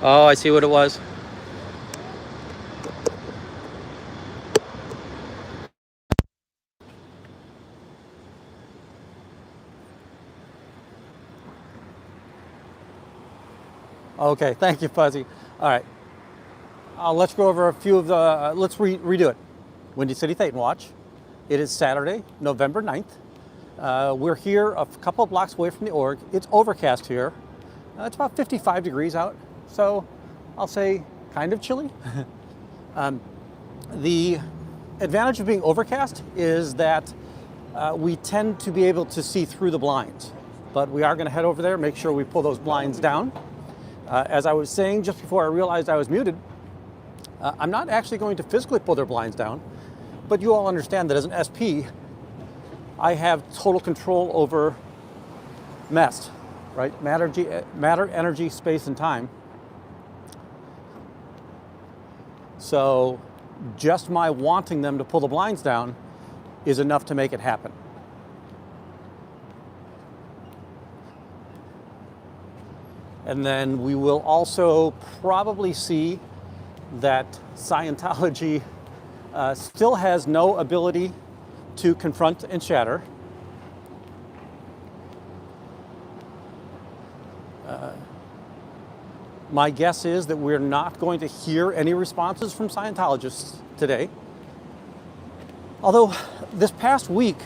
Oh, I see what it was. Okay, thank you, Fuzzy. All right, let's go over a few of the, redo it. Windy City Thetan Watch. It is Saturday, November 9th. We're here a couple of blocks away from the org. It's overcast here. It's about 55 degrees out, so I'll say kind of chilly. The advantage of being overcast is that we tend to be able to see through the blinds, but we are going to head over there, make sure we pull those blinds down. As I was saying just before I realized I was muted, I'm not actually going to physically pull their blinds down, but you all understand that as an SP, I have total control over MEST, right? Matter, energy, space, and time. So just my wanting them to pull the blinds down is enough to make it happen. And then we will also probably see that Scientology still has no ability to confront and shatter. My guess is that we're not going to hear any responses from Scientologists today. Although this past week,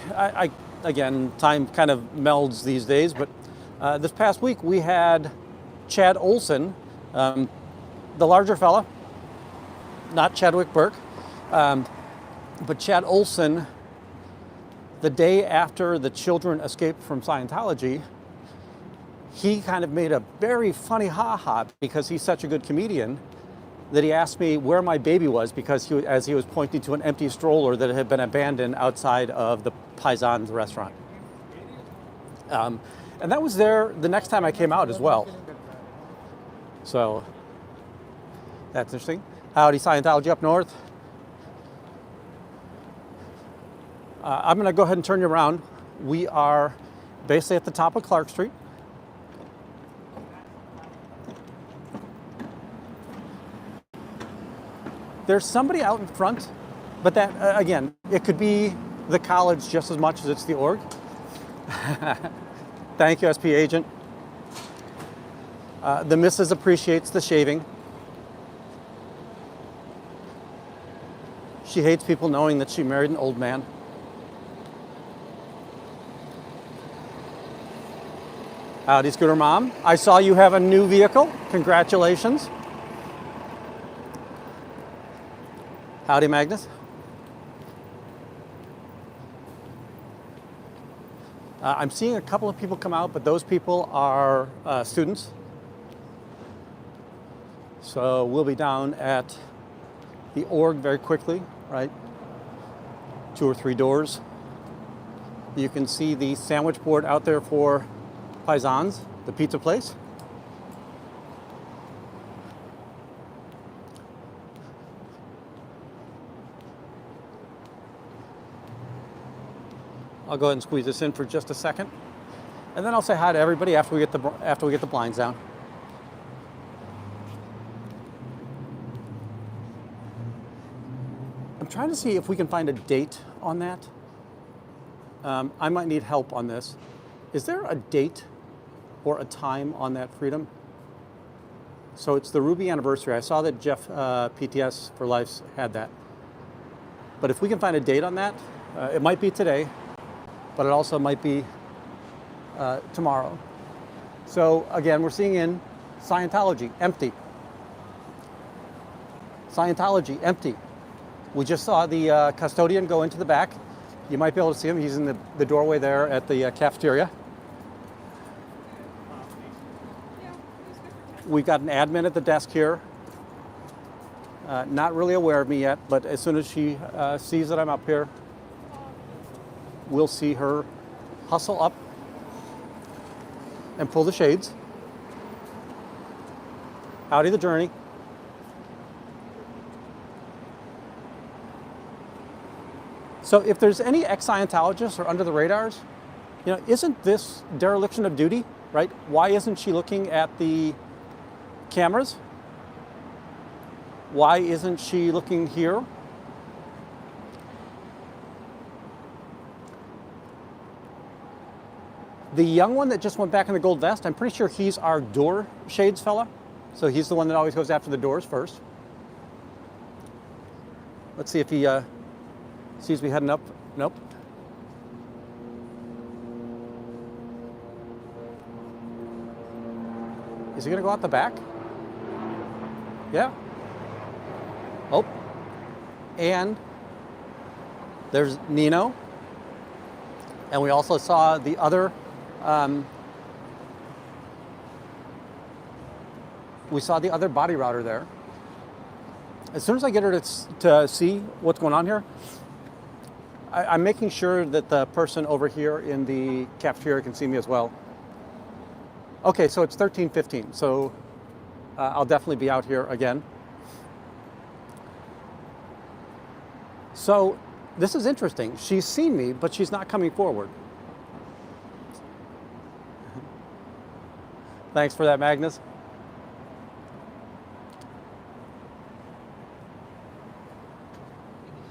again, time kind of melds these days, but this past week we had Chad Olson, the larger fella, not Chadwick Burke, but Chad Olson, the day after the children escaped from Scientology, he kind of made a very funny ha-ha because he's such a good comedian that he asked me where my baby was because as he was pointing to an empty stroller that had been abandoned outside of the Paisans restaurant. And that was there the next time I came out as well. So that's interesting. Howdy, Scientology up north. I'm going to go ahead and turn you around. We are basically at the top of Clark Street. There's somebody out in front, but that, again, it could be the college just as much as it's the org. Thank you, SP agent. The missus appreciates the shaving. She hates people knowing that she married an old man. Howdy, Scooter Mom. I saw you have a new vehicle. Congratulations. Howdy, Magnus. I'm seeing a couple of people come out, but those people are students. So we'll be down at the org very quickly, right? 2 or 3 doors. You can see the sandwich board out there for Paisans, the pizza place. I'll go ahead and squeeze this in for just a second, and then I'll say hi to everybody after we get the blinds down. I'm trying to see if we can find a date on that. I might need help on this. Is there a date or a time on that, Freedom? So it's the Ruby anniversary. I saw that Jeff PTS for Life had that. But if we can find a date on that, it might be today, but it also might be tomorrow. So again, we're seeing in Scientology, empty. Scientology, empty. We just saw the custodian go into the back. You might be able to see him. He's in the doorway there at the cafeteria. We've got an admin at the desk here. Not really aware of me yet, but as soon as she sees that I'm up here, we'll see her hustle up and pull the shades. Howdy, the journey. So if there's any ex-Scientologists or under the radars, isn't this dereliction of duty, right? Why isn't she looking at the cameras Why isn't she looking here? The young one that just went back in the gold vest, I'm pretty sure he's our door shades fella. So he's the one that always goes after the doors first. Let's see if he sees me heading up. Nope. Is he gonna go out the back? Yeah. Oh. And there's Nino. And we also saw the other, we saw the other body router there. As soon as I get her to see what's going on here, I'm making sure that the person over here in the cafeteria can see me as well. Okay, so it's 13:15, so I'll definitely be out here again. So this is interesting. She's seen me, but she's not coming forward. Thanks for that, Magnus.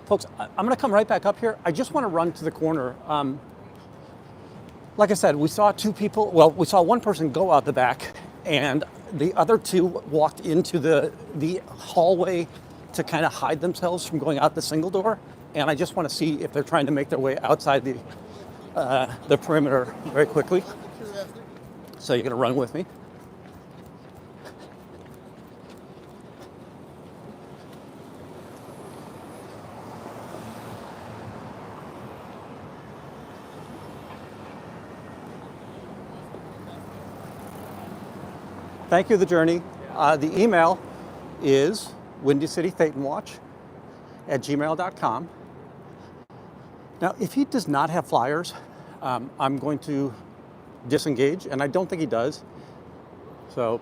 Folks, I'm going to come right back up here. I just want to run to the corner. Like I said, we saw two people. Well, we saw one person go out the back, and the other two walked into the hallway to kind of hide themselves from going out the single door. And I just want to see if they're trying to make their way outside the perimeter very quickly. So you're going to run with me. Thank you, The Journey. The email is windycitythetanwatch@gmail.com. Now, if he does not have flyers, I'm going to disengage, and I don't think he does. So,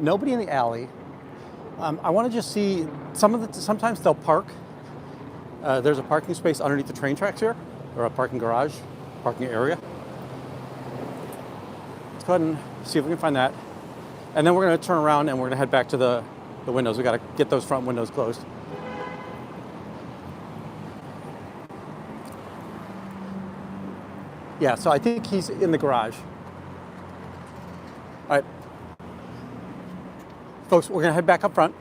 nobody in the alley. I want to just see sometimes they'll park. There's a parking space underneath the train tracks here, or a parking garage, parking area. Let's go ahead and see if we can find that. And then we're going to turn around and we're going to head back to the windows. We got to get those front windows closed. Yeah, so I think he's in the garage. All right. Folks, we're going to head back up front.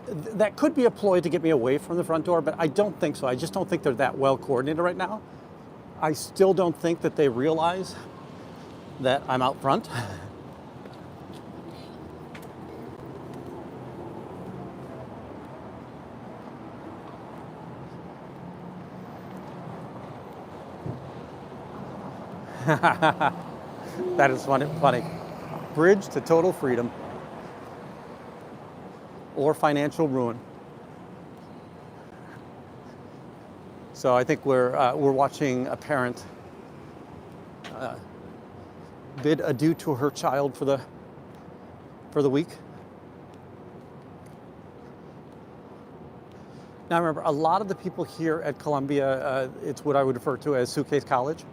That could be a ploy to get me away from the front door, but I don't think so. I just don't think they're that well coordinated right now. I still don't think that they realize that I'm out front. That is funny. Bridge to total freedom or financial ruin. So I think we're watching a parent bid adieu to her child for the week. Now remember, a lot of the people here at Columbia, it's what I would refer to as suitcase college.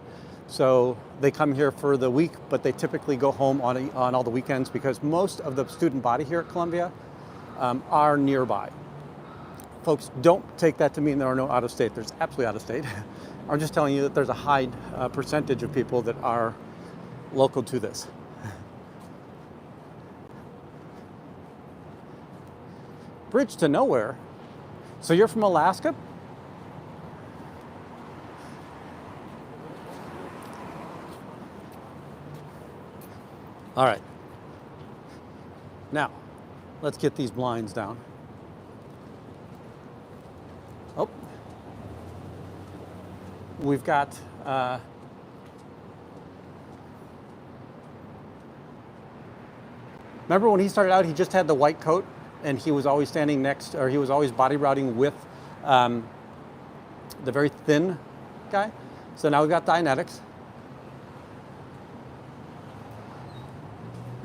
So they come here for the week, but they typically go home on all the weekends because most of the student body here at Columbia are nearby. Folks, don't take that to mean there are no out-of-state. There's absolutely out-of-state. I'm just telling you that there's a high percentage of people that are local to this. Bridge to nowhere. So you're from Alaska? All right. Now, let's get these blinds down. Oh. We've got remember when he started out, he just had the white coat and he was always standing next, or he was always body routing with the very thin guy. So now we've got Dianetics.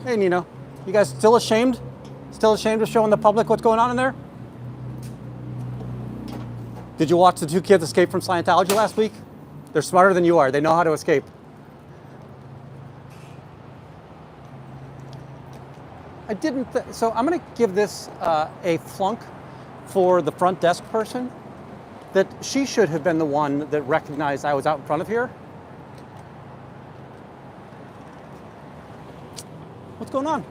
Hey, Nino. You guys still ashamed? Still ashamed of showing the public what's going on in there? Did you watch the two kids escape from Scientology last week? They're smarter than you are. They know how to escape. So I'm going to give this a flunk for the front desk person, that she should have been the one that recognized I was out in front of here. What's going on?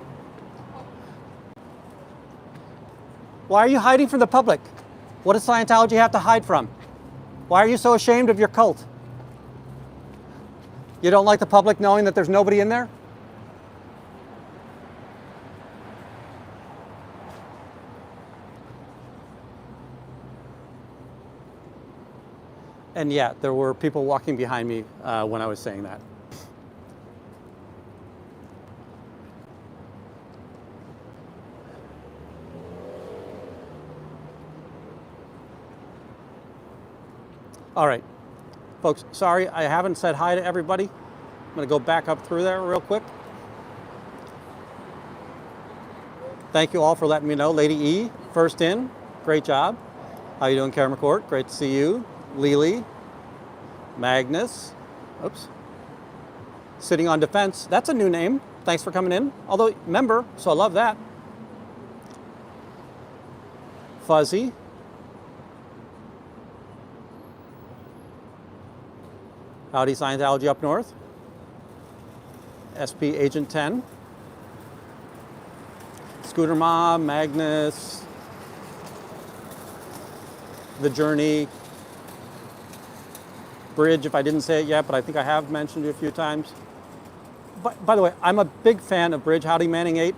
Why are you hiding from the public? What does Scientology have to hide from? Why are you so ashamed of your cult? You don't like the public knowing that there's nobody in there? And yeah, there were people walking behind me when I was saying that. All right, folks, sorry I haven't said hi to everybody. I'm gonna go back up through there real quick. Thank you all for letting me know. Lady E, first in, great job. How you doing, Karen McCourt? Great to see you. Lily, Magnus, oops. Sitting on Defense, that's a new name. Thanks for coming in. Although, member, so I love that. Fuzzy. Howdy Scientology up north. SP Agent 10. Scooter Mom, Magnus. The Journey. Bridge, if I didn't say it yet, but I think I have mentioned it a few times. By the way, I'm a big fan of Bridge. Howdy Manning 8.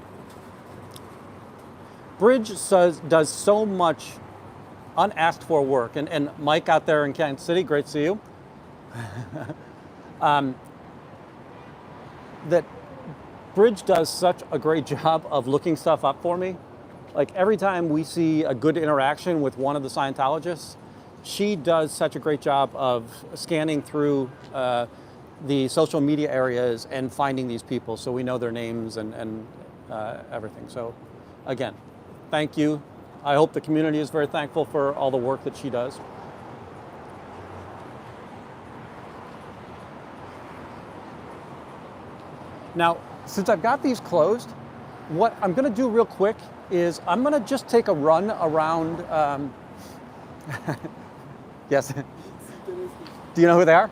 Bridge does so much unasked for work. And Mike out there in Kansas City, great to see you. That Bridge does such a great job of looking stuff up for me. Like every time we see a good interaction with one of the Scientologists, she does such a great job of scanning through the social media areas and finding these people so we know their names and everything. So again, thank you. I hope the community is very thankful for all the work that she does. Now, since I've got these closed, what I'm going to do real quick is I'm going to just take a run around. Yes. Do you know who they are?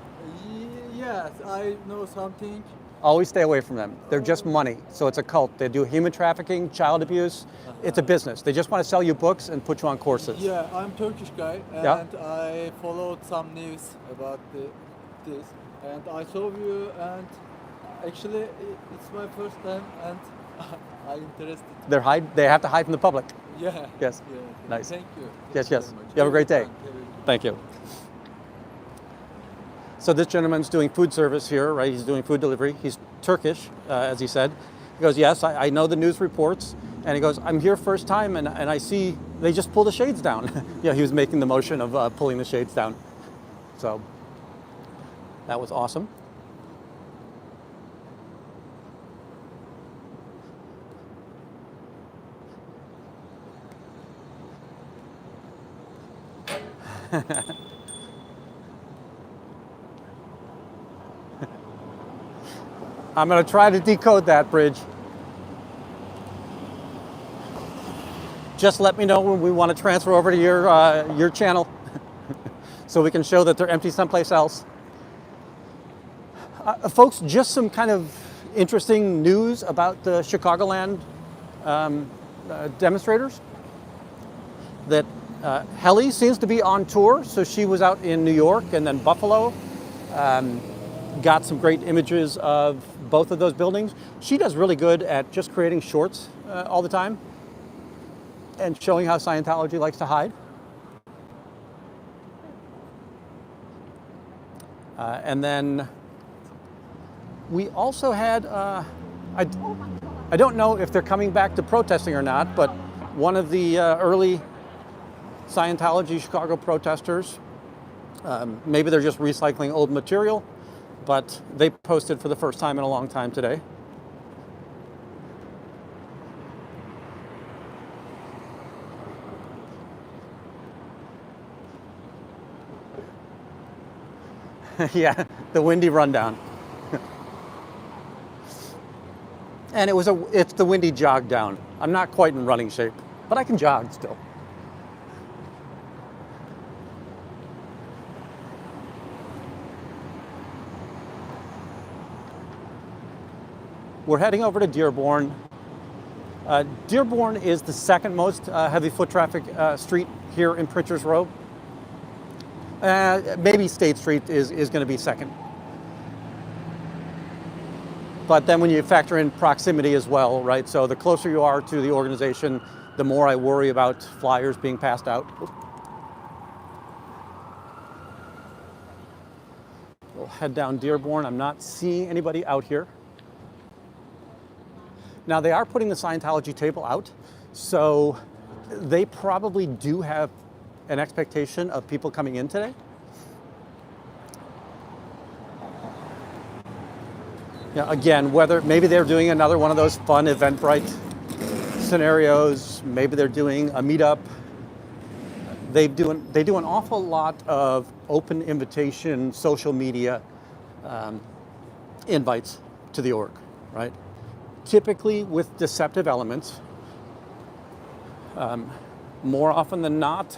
Yes, I know something. Always stay away from them. They're just money. So it's a cult. They do human trafficking, child abuse. It's a business. They just want to sell you books and put you on courses. Yeah, I'm Turkish guy, and Yeah. I followed some news about this, and I saw you, and actually it's my first time, and I'm interested. They have to hide from the public. Yeah. Yes. Yeah. Nice. Thank you. Yes, Thank yes. very much. You have a great day. Thank you. Thank you. So this gentleman's doing food service here, right? He's doing food delivery. He's Turkish, as he said. He goes, yes, I know the news reports. And he goes, I'm here first time, and I see they just pull the shades down. Yeah, he was making the motion of pulling the shades down. So that was awesome. I'm going to try to decode that, Bridge. Just let me know when we want to transfer over to your channel so we can show that they're empty someplace else. Folks, just some kind of interesting news about the Chicagoland demonstrators. That Helly seems to be on tour, so she was out in New York and then Buffalo. Got some great images of both of those buildings. She does really good at just creating shorts all the time and showing how Scientology likes to hide. And then we also had, I don't know if they're coming back to protesting or not, but one of the early Scientology Chicago protesters, maybe they're just recycling old material, but they posted for the first time in a long time today. Yeah, the windy rundown. And it's the windy jog down. I'm not quite in running shape, but I can jog still. We're heading over to Dearborn. Dearborn is the second most heavy foot traffic street here in Printer's Row. Maybe State Street is going to be second. But then when you factor in proximity as well, right? So the closer you are to the organization, the more I worry about flyers being passed out. We'll head down Dearborn. I'm not seeing anybody out here. Now they are putting the Scientology table out, so they probably do have an expectation of people coming in today. Yeah, again, whether maybe they're doing another one of those fun Eventbrite scenarios, maybe they're doing a meetup. They do an awful lot of open invitation social media invites to the org, right? Typically with deceptive elements. More often than not,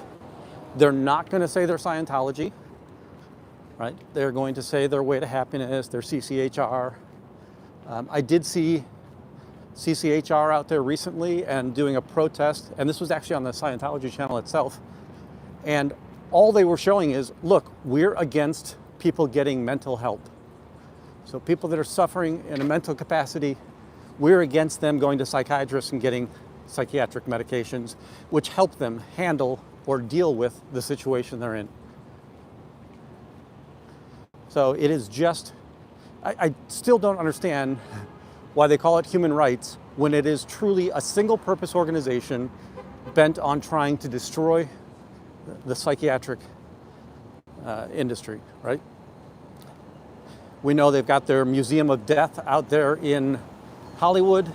they're not going to say they're Scientology, right? They're going to say their Way to Happiness, their CCHR. I did see CCHR out there recently and doing a protest, and this was actually on the Scientology channel itself. And all they were showing is, look, we're against people getting mental help. So people that are suffering in a mental capacity, we're against them going to psychiatrists and getting psychiatric medications, which help them handle or deal with the situation they're in. So it is just, I still don't understand why they call it human rights when it is truly a single purpose organization bent on trying to destroy the psychiatric industry, right? We know they've got their Museum of Death out there in Hollywood.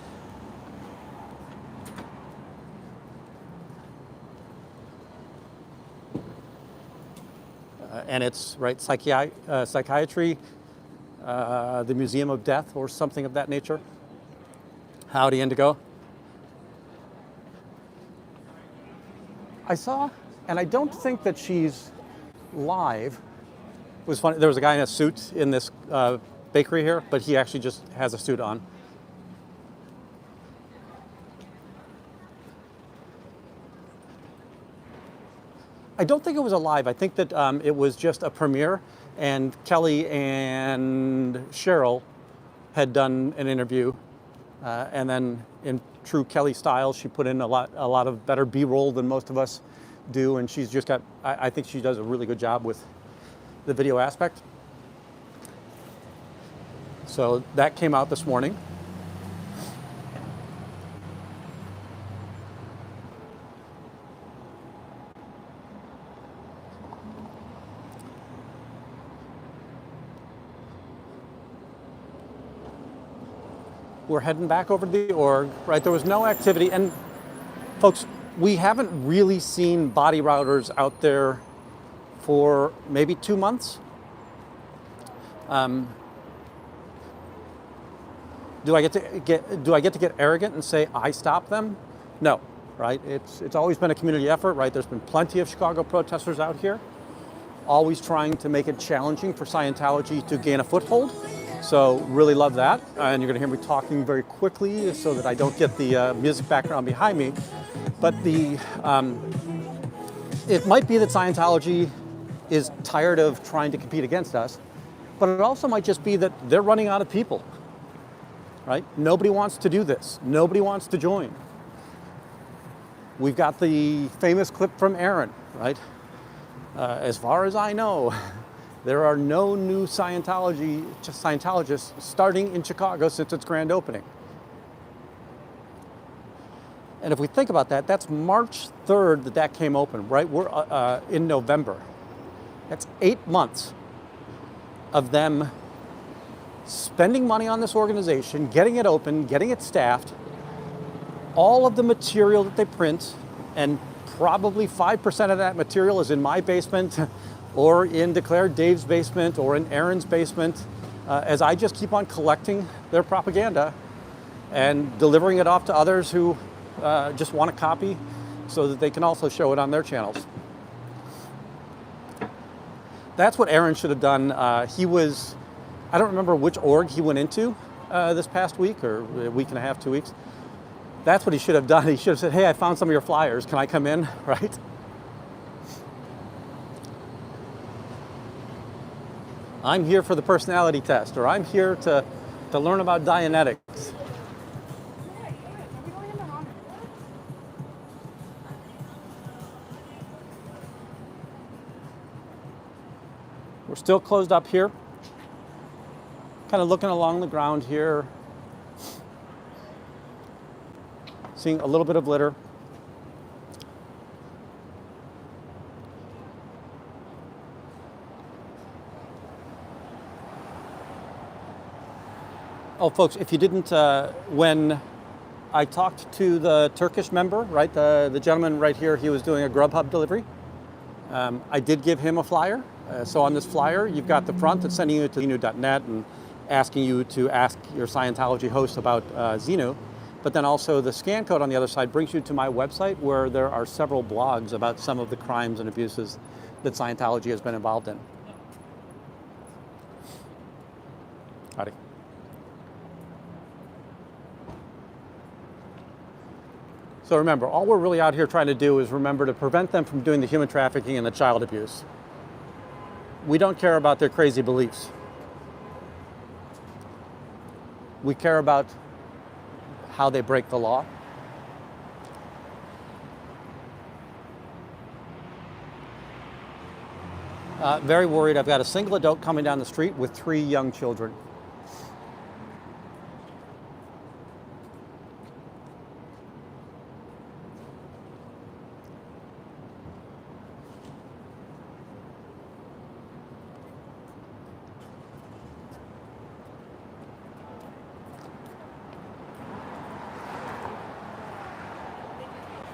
And it's, right, psychiatry, the Museum of Death or something of that nature. Howdy, Indigo. I saw, and I don't think that she's live. It was funny, there was a guy in a suit in this bakery here, but he actually just has a suit on. I don't think it was a live. I think that it was just a premiere, and Kelly and Cheryl had done an interview, and then in true Kelly style, she put in a lot of better B-roll than most of us do, and she's just got, I think she does a really good job with the video aspect. So that came out this morning. We're heading back over to the org, right? There was no activity. And folks, we haven't really seen body routers out there for maybe 2 months. Do I get to get arrogant and say I stopped them? No, right? It's always been a community effort, right? There's been plenty of Chicago protesters out here, always trying to make it challenging for Scientology to gain a foothold. So really love that. And you're going to hear me talking very quickly so that I don't get the music background behind me. But it might be that Scientology is tired of trying to compete against us, but it also might just be that they're running out of people, right? Nobody wants to do this. Nobody wants to join. We've got the famous clip from Aaron, right? As far as I know, there are no new Scientologists starting in Chicago since its grand opening. And if we think about that, that's March 3rd that came open, right? We're in November. That's 8 months of them spending money on this organization, getting it open, getting it staffed, all of the material that they print, and probably 5% of that material is in my basement, or in Declare Dave's basement or in Aaron's basement, as I just keep on collecting their propaganda and delivering it off to others who just want a copy so that they can also show it on their channels. That's what Aaron should have done. He was, I don't remember which org he went into this past week or a week and a half, 2 weeks. That's what he should have done. He should have said, hey, I found some of your flyers. Can I come in, right? I'm here for the personality test, or I'm here to learn about Dianetics. We're still closed up here. Kind of looking along the ground here. Seeing a little bit of litter. Oh, folks, if you didn't, when I talked to the Turkish member, right, the gentleman right here, he was doing a Grubhub delivery. I did give him a flyer. So on this flyer, you've got the front that's sending you to Xenu.net and asking you to ask your Scientology host about Xenu. But then also the scan code on the other side brings you to my website where there are several blogs about some of the crimes and abuses that Scientology has been involved in. Howdy. So remember, all we're really out here trying to do is remember to prevent them from doing the human trafficking and the child abuse. We don't care about their crazy beliefs. We care about how they break the law. Very worried. I've got a single adult coming down the street with 3 young children.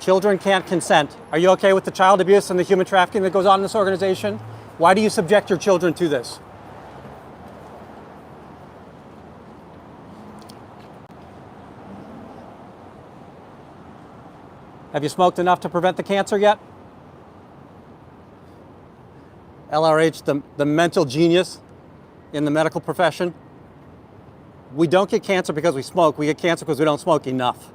Children can't consent. Are you okay with the child abuse and the human trafficking that goes on in this organization? Why do you subject your children to this? Have you smoked enough to prevent the cancer yet? LRH, the mental genius in the medical profession. We don't get cancer because we smoke. We get cancer because we don't smoke enough.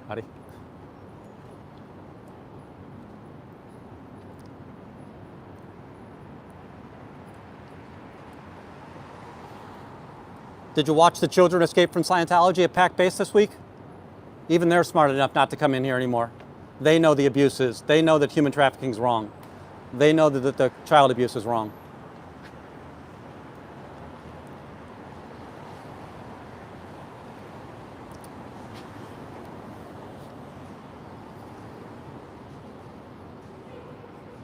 Howdy. Did you watch the children escape from Scientology at Pac Base this week? Even they're smart enough not to come in here anymore. They know the abuses. They know that human trafficking is wrong. They know that the child abuse is wrong.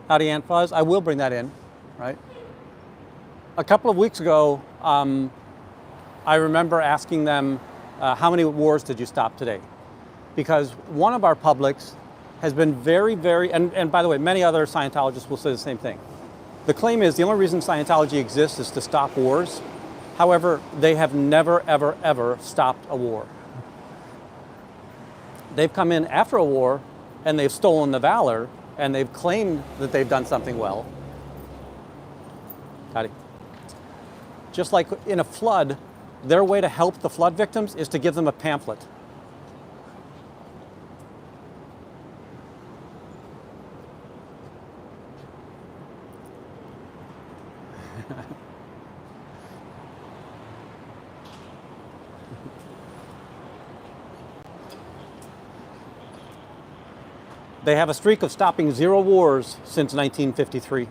Howdy, Aunt Fuzz. I will bring that in, right? A couple of weeks ago, I remember asking them, how many wars did you stop today? Because one of our publics has been very, and by the way, many other Scientologists will say the same thing. The claim is the only reason Scientology exists is to stop wars. However, they have never, ever, ever stopped a war. They've come in after a war and they've stolen the valor and they've claimed that they've done something well. Howdy. Just like in a flood, their way to help the flood victims is to give them a pamphlet. They have a streak of stopping 0 wars since 1953.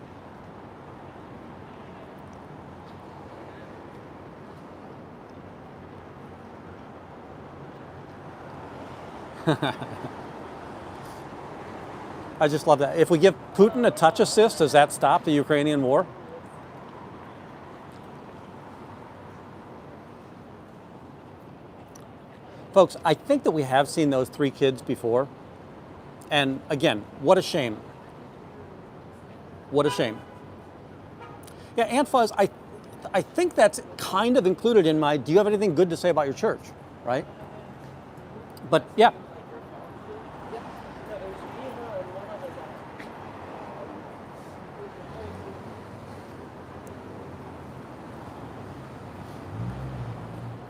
I just love that. If we give Putin a touch assist, does that stop the Ukrainian war? Folks, I think that we have seen those 3 kids before. And again, what a shame. What a shame. Yeah, Aunt Fuzz, I think that's kind of included in my, do you have anything good to say about your church, right? But yeah.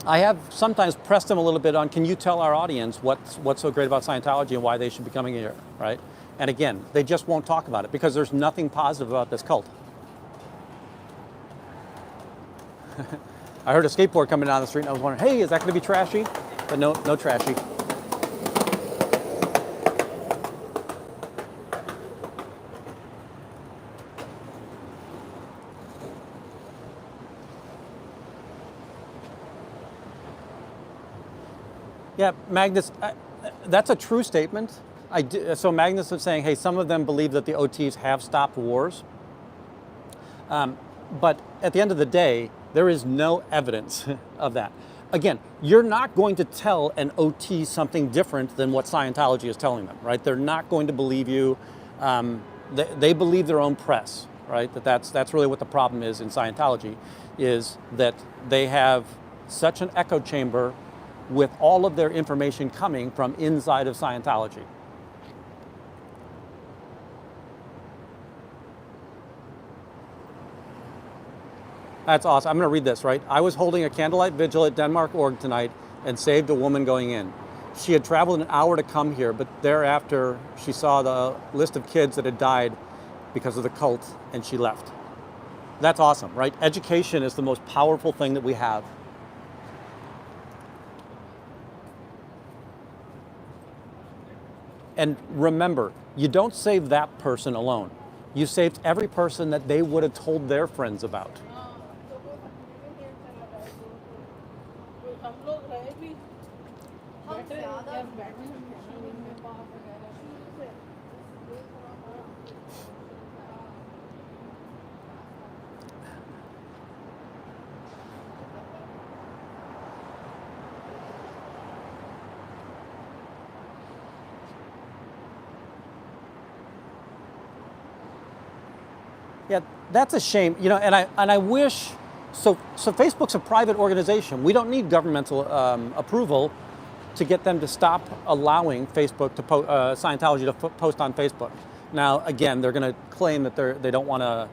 I have sometimes pressed them a little bit on, can you tell our audience what's so great about Scientology and why they should be coming here, right? And again, they just won't talk about it because there's nothing positive about this cult. I heard a skateboard coming down the street and I was wondering, hey, is that going to be trashy? But no trashy. Yeah, Magnus, that's a true statement. So Magnus is saying, hey, some of them believe that the OTs have stopped wars. But at the end of the day, there is no evidence of that. Again, you're not going to tell an OT something different than what Scientology is telling them, right? They're not going to believe you. They believe their own press, right? That's really what the problem is in Scientology, is that they have such an echo chamber with all of their information coming from inside of Scientology. That's awesome. I'm going to read this, right? I was holding a candlelight vigil at Denmark Org tonight and saved a woman going in. She had traveled an hour to come here, but thereafter she saw the list of kids that had died because of the cult and she left. That's awesome, right? Education is the most powerful thing that we have. And remember, you don't save that person alone. You saved every person that they would have told their friends about. Yeah, that's a shame. You know, and I wish. So Facebook's a private organization. We don't need governmental approval to get them to stop allowing Facebook to Scientology to post on Facebook. Now, again, they're going to claim that they don't want to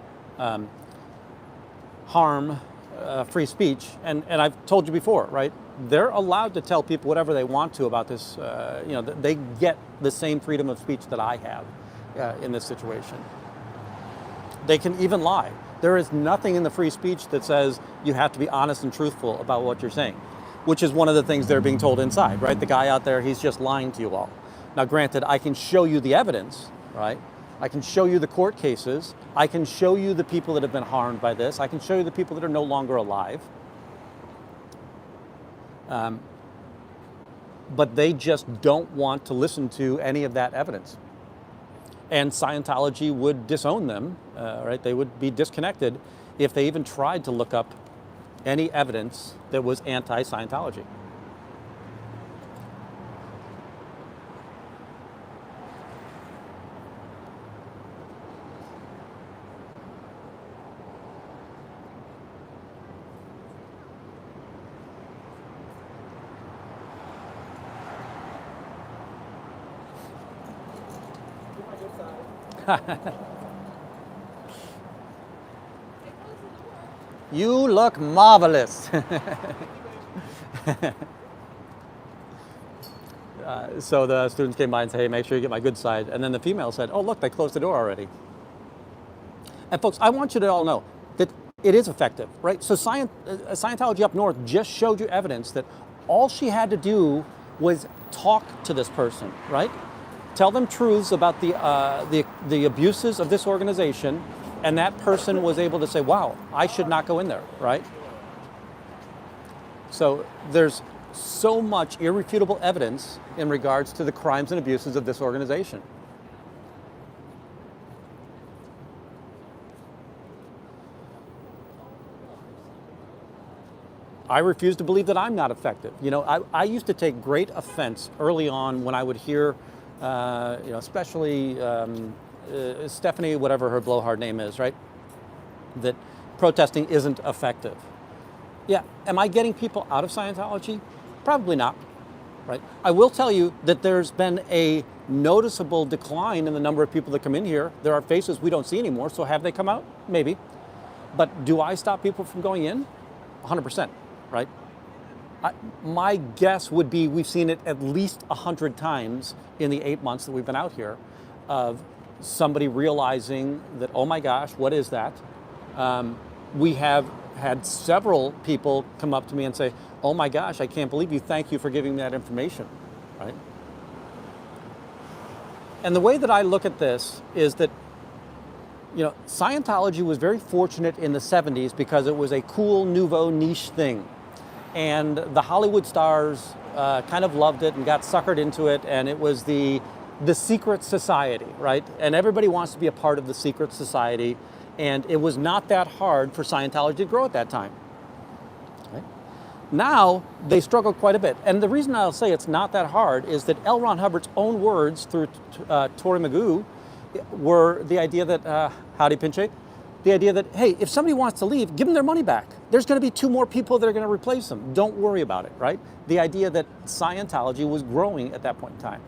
harm free speech, and I've told you before, right? They're allowed to tell people whatever they want to about this. You know, they get the same freedom of speech that I have in this situation. They can even lie. There is nothing in the free speech that says you have to be honest and truthful about what you're saying, which is one of the things they're being told inside, right? The guy out there, he's just lying to you all. Now, granted, I can show you the evidence, right? I can show you the court cases. I can show you the people that have been harmed by this. I can show you the people that are no longer alive. But they just don't want to listen to any of that evidence. And Scientology would disown them, right? They would be disconnected if they even tried to look up any evidence that was anti-Scientology. You look marvelous. So the students came by and said, hey, make sure you get my good side. And then the female said, oh, look, they closed the door already. And folks, I want you to all know that it is effective, right? So Scientology up north just showed you evidence that all she had to do was talk to this person, right? Tell them truths about the abuses of this organization, and that person was able to say, wow, I should not go in there, right? So there's so much irrefutable evidence in regards to the crimes and abuses of this organization. I refuse to believe that I'm not effective. You know, I used to take great offense early on when I would hear especially Stephanie, whatever her blowhard name is, right? That protesting isn't effective. Yeah, am I getting people out of Scientology? Probably not, right? I will tell you that there's been a noticeable decline in the number of people that come in here. There are faces we don't see anymore, so have they come out? Maybe. But do I stop people from going in? 100%, right? My guess would be we've seen it at least 100 times in the 8 months that we've been out here of somebody realizing that, oh my gosh, what is that? We have had several people come up to me and say, oh my gosh, I can't believe you. Thank you for giving me that information, right? And the way that I look at this is that, Scientology was very fortunate in the 70s because it was a cool, nouveau, niche thing. And the Hollywood stars kind of loved it and got suckered into it, and it was the secret society, right? And everybody wants to be a part of the secret society, and it was not that hard for Scientology to grow at that time. Right? Now, they struggle quite a bit. And the reason I'll say it's not that hard is that L. Ron Hubbard's own words through Tori Magoo were the idea that, howdy Pinche, the idea that, hey, if somebody wants to leave, give them their money back. There's going to be 2 more people that are going to replace them. Don't worry about it, right? The idea that Scientology was growing at that point in time.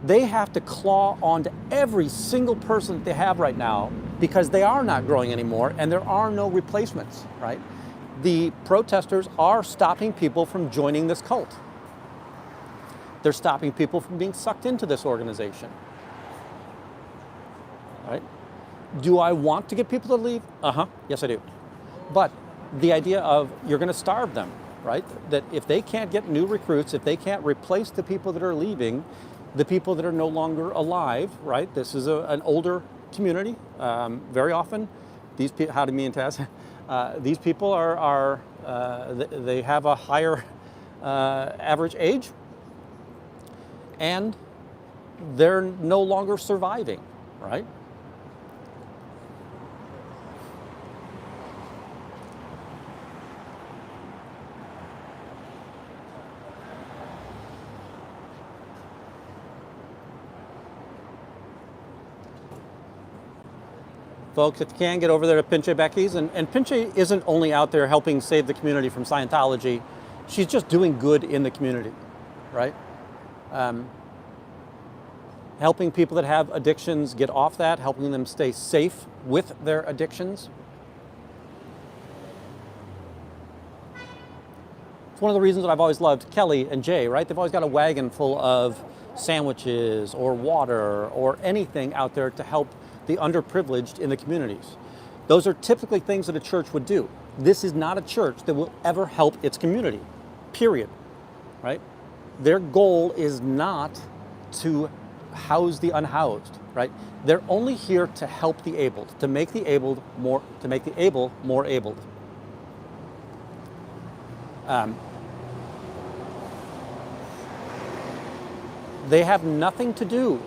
They have to claw onto every single person that they have right now because they are not growing anymore and there are no replacements, right? The protesters are stopping people from joining this cult. They're stopping people from being sucked into this organization, right? Do I want to get people to leave? Yes, I do. But the idea of you're going to starve them, right? That if they can't get new recruits, if they can't replace the people that are leaving, the people that are no longer alive, right? This is an older community. Very often, these people, howdy me and Taz, these people they have a higher average age, and they're no longer surviving, right? Folks, if you can, get over there to Pinche Becky's. And Pinche isn't only out there helping save the community from Scientology, she's just doing good in the community, right? Helping people that have addictions get off that, helping them stay safe with their addictions. It's one of the reasons that I've always loved Kelly and Jay, right? They've always got a wagon full of sandwiches or water or anything out there to help the underprivileged in the communities. Those are typically things that a church would do. This is not a church that will ever help its community, period, right? Their goal is not to house the unhoused, right? They're only here to help the abled, to make the able more abled. They have nothing to do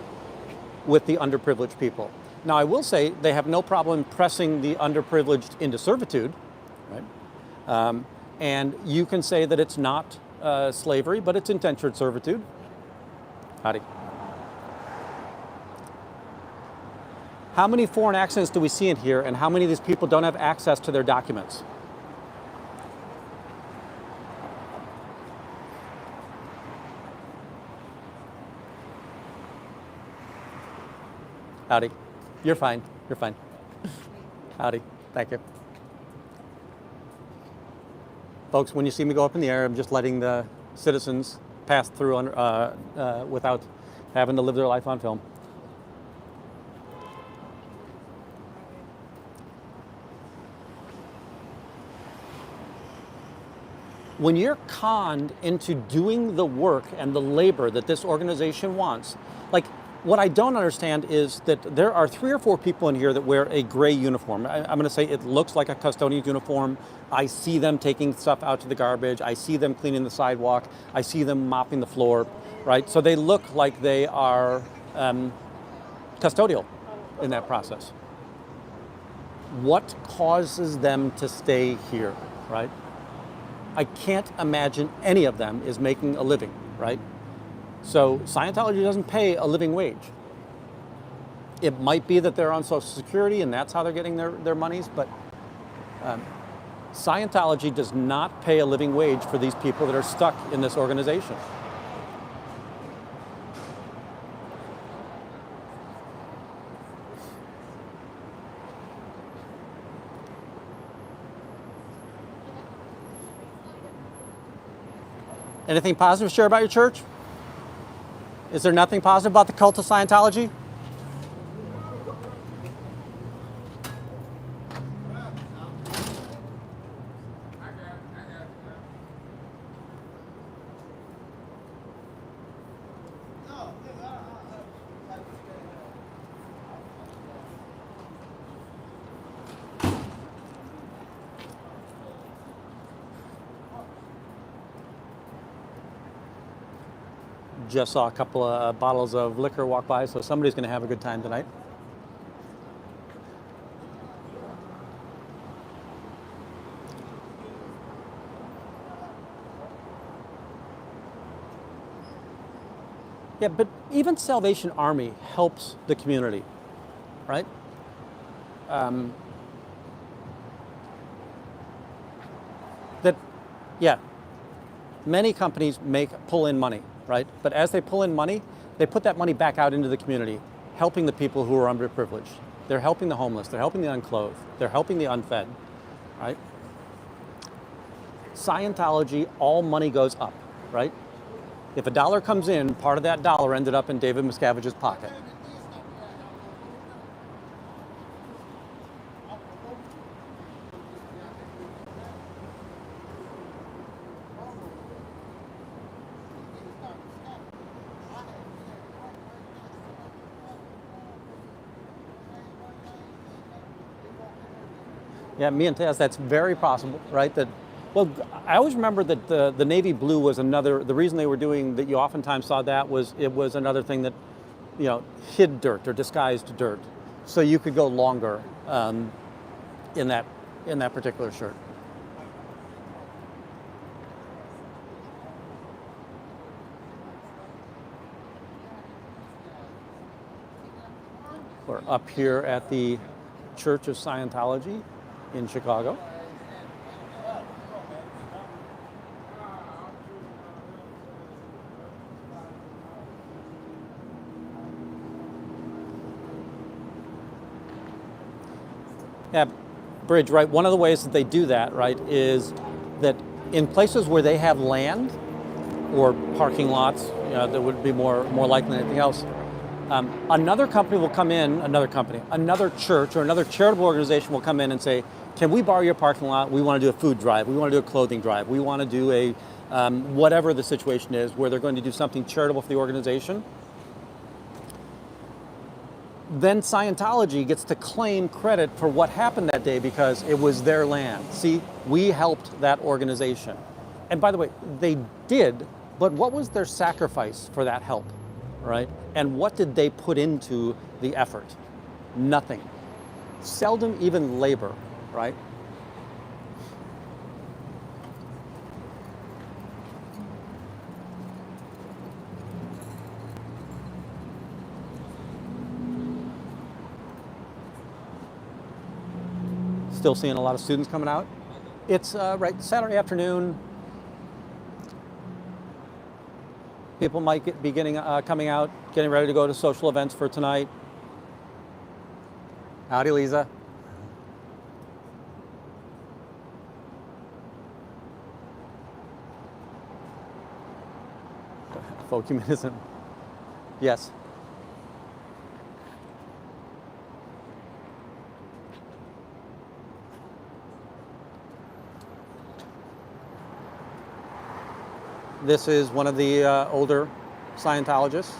with the underprivileged people. Now, I will say they have no problem pressing the underprivileged into servitude, right? And you can say that it's not slavery, but it's indentured servitude. Howdy. How many foreign accents do we see in here, and how many of these people don't have access to their documents? Howdy. You're fine. You're fine. Howdy. Thank you. Folks, when you see me go up in the air, I'm just letting the citizens pass through without having to live their life on film. When you're conned into doing the work and the labor that this organization wants, like, what I don't understand is that there are 3 or 4 people in here that wear a gray uniform. I'm going to say it looks like a custodian's uniform. I see them taking stuff out to the garbage. I see them cleaning the sidewalk. I see them mopping the floor, right? So they look like they are custodial in that process. What causes them to stay here, right? I can't imagine any of them is making a living, right? So Scientology doesn't pay a living wage. It might be that they're on Social Security and that's how they're getting their monies, but Scientology does not pay a living wage for these people that are stuck in this organization. Anything positive to share about your church? Is there nothing positive about the cult of Scientology? Just saw a couple of bottles of liquor walk by, so somebody's going to have a good time tonight. Yeah, but even Salvation Army helps the community, right? Yeah, many companies pull in money, right? But as they pull in money, they put that money back out into the community, helping the people who are underprivileged. They're helping the homeless, they're helping the unclothed, they're helping the unfed, right? Scientology, all money goes up, right? If a dollar comes in, part of that dollar ended up in David Miscavige's pocket. Yeah, me and Taz, that's very possible, right? Well, I always remember that the navy blue was the reason they were doing that, you oftentimes saw that was it was another thing that, hid dirt or disguised dirt. So you could go longer in that particular shirt. We're up here at the Church of Scientology in Chicago. Yeah, Bridge, right? One of the ways that they do that, right, is that in places where they have land or parking lots, that would be more likely than anything else, another company will come in, another church or another charitable organization will come in and say, can we borrow your parking lot? We want to do a food drive. We want to do a clothing drive. We want to do a, whatever the situation is, where they're going to do something charitable for the organization. Then Scientology gets to claim credit for what happened that day because it was their land. See, we helped that organization. And by the way, they did, but what was their sacrifice for that help, right? And what did they put into the effort? Nothing. Seldom even labor, right? Still seeing a lot of students coming out. It's right Saturday afternoon. People might be coming out, getting ready to go to social events for tonight. Howdy, Lisa. Folk humanism. Yes. This is one of the older Scientologists,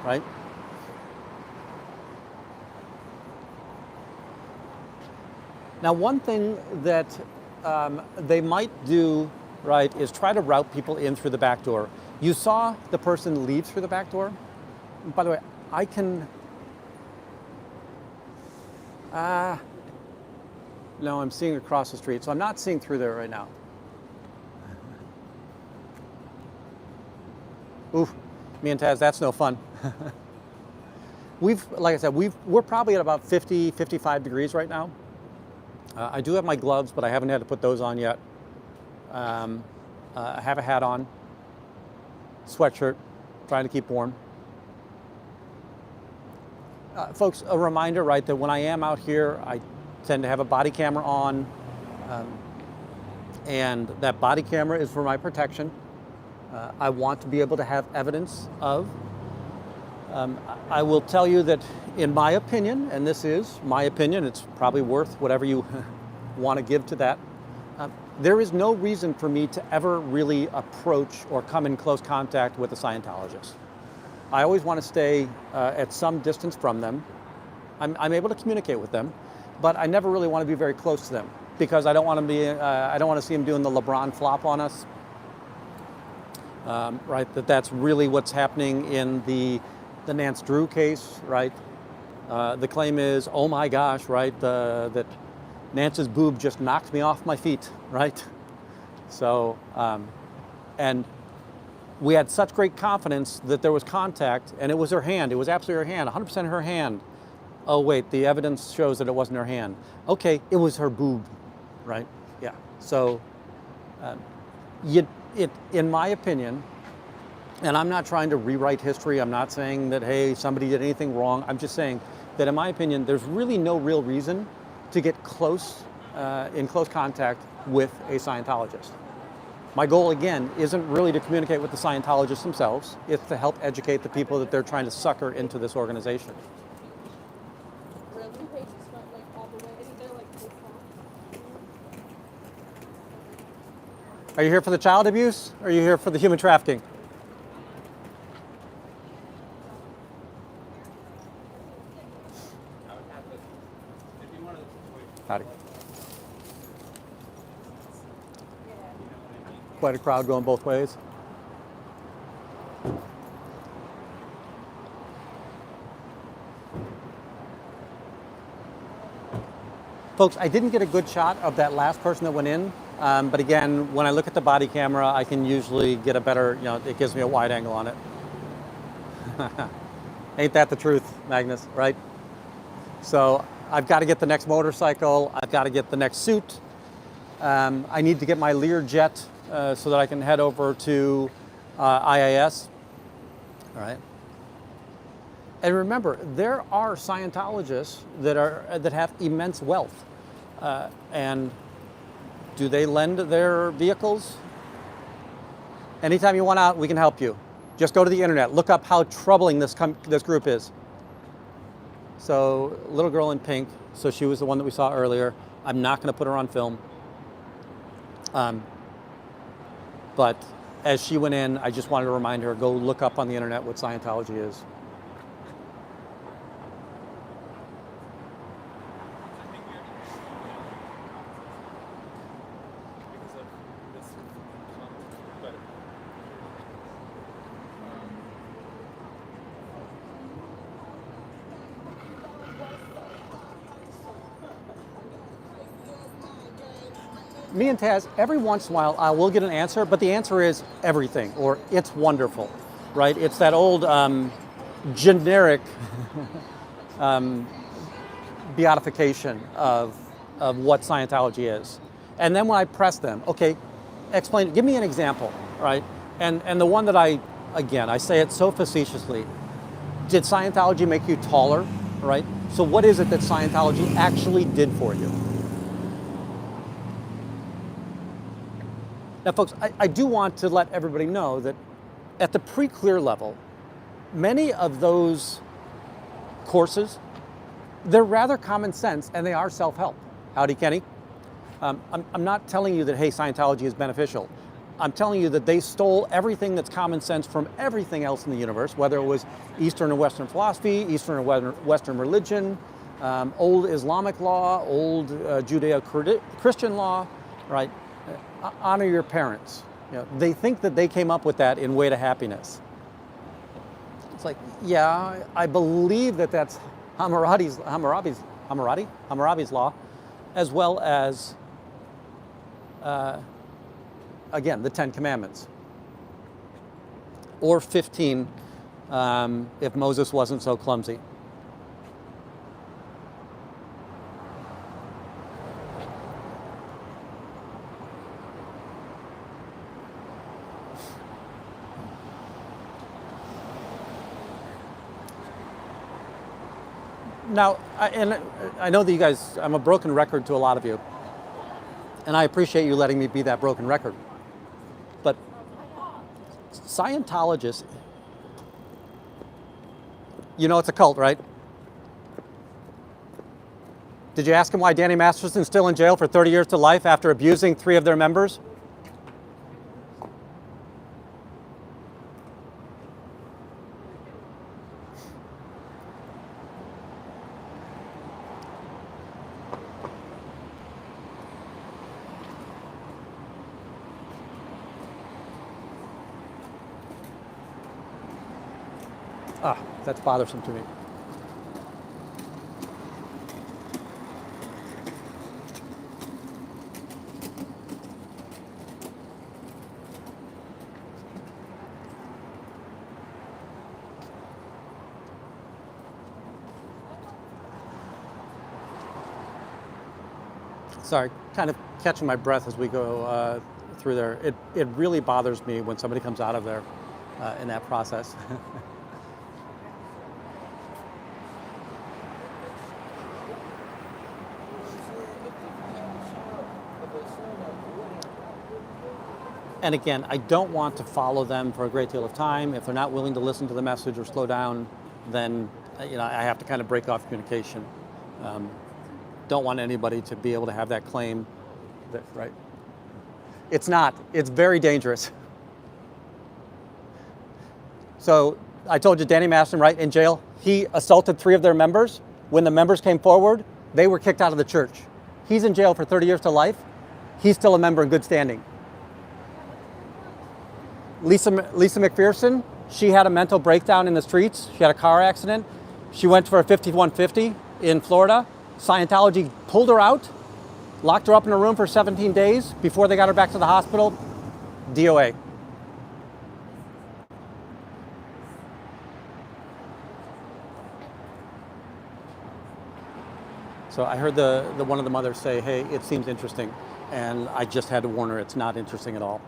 right? Now, one thing that they might do, right, is try to route people in through the back door. You saw the person leave through the back door. By the way, I can... no, I'm seeing across the street, so I'm not seeing through there right now. Oof. Me and Taz, that's no fun. Like I said, we're probably at about 50, 55 degrees right now. I do have my gloves, but I haven't had to put those on yet. I have a hat on, sweatshirt, trying to keep warm. Folks, a reminder, right, that when I am out here, I tend to have a body camera on, and that body camera is for my protection. I want to be able to have evidence of. I will tell you that in my opinion, and this is my opinion, it's probably worth whatever you want to give to that, there is no reason for me to ever really approach or come in close contact with a Scientologist. I always want to stay at some distance from them. I'm able to communicate with them, but I never really want to be very close to them because I don't want to be. I don't want to see them doing the LeBron flop on us. Right, that's really what's happening in the Nance Drew case, right? The claim is, oh my gosh, right, that Nance's boob just knocked me off my feet, right? So, and we had such great confidence that there was contact, and it was her hand. It was absolutely her hand, 100% her hand. Oh wait, the evidence shows that it wasn't her hand. Okay, it was her boob, right? Yeah. So, in my opinion, and I'm not trying to rewrite history. I'm not saying that, hey, somebody did anything wrong. I'm just saying that in my opinion, there's really no real reason to get close, in close contact with a Scientologist. My goal, again, isn't really to communicate with the Scientologists themselves. It's to help educate the people that they're trying to sucker into this organization. Are you here for the child abuse, or are you here for the human trafficking? Howdy. Quite a crowd going both ways. Folks, I didn't get a good shot of that last person that went in, but again, when I look at the body camera, I can usually get a better, it gives me a wide angle on it. Ain't that the truth, Magnus, right? So I've got to get the next motorcycle, I've got to get the next suit. I need to get my Learjet so that I can head over to IIS. All right. And remember, there are Scientologists that have immense wealth. And do they lend their vehicles? Anytime you want out, we can help you. Just go to the internet, look up how troubling this group is. So, little girl in pink, so she was the one that we saw earlier. I'm not going to put her on film. But as she went in, I just wanted to remind her, go look up on the internet what Scientology is. Me and Taz, every once in a while, I will get an answer, but the answer is everything, or it's wonderful, right? It's that old generic beatification of what Scientology is. And then when I press them, okay, explain, give me an example, right? And the one that I say it so facetiously, did Scientology make you taller, right? So what is it that Scientology actually did for you? Now, folks, I do want to let everybody know that at the pre-clear level, many of those courses, they're rather common sense and they are self-help. Howdy, Kenny. I'm not telling you that, hey, Scientology is beneficial. I'm telling you that they stole everything that's common sense from everything else in the universe, whether it was Eastern and Western philosophy, Eastern and Western religion, old Islamic law, old Judeo-Christian law, right? Honor your parents. They think that they came up with that in Way to Happiness. It's like, yeah, I believe that that's Hammurabi's law, as well as, again, the 10 Commandments, or 15 if Moses wasn't so clumsy. Now, I know that you guys, I'm a broken record to a lot of you, and I appreciate you letting me be that broken record. But Scientologists, you know it's a cult, right? Did you ask him why Danny Masterson's still in jail for 30 years to life after abusing 3 of their members? Ah, that's bothersome to me. Sorry, kind of catching my breath as we go through there. It really bothers me when somebody comes out of there in that process. And again, I don't want to follow them for a great deal of time. If they're not willing to listen to the message or slow down, then I have to kind of break off communication. Don't want anybody to be able to have that claim, right? It's not. It's very dangerous. So I told you Danny Masterson, right, in jail, he assaulted 3 of their members. When the members came forward, they were kicked out of the church. He's in jail for 30 years to life. He's still a member in good standing. Lisa McPherson, she had a mental breakdown in the streets. She had a car accident. She went for a 5150 in Florida. Scientology pulled her out, locked her up in a room for 17 days before they got her back to the hospital. DOA. So I heard the one of the mothers say, hey, it seems interesting. And I just had to warn her, it's not interesting at all.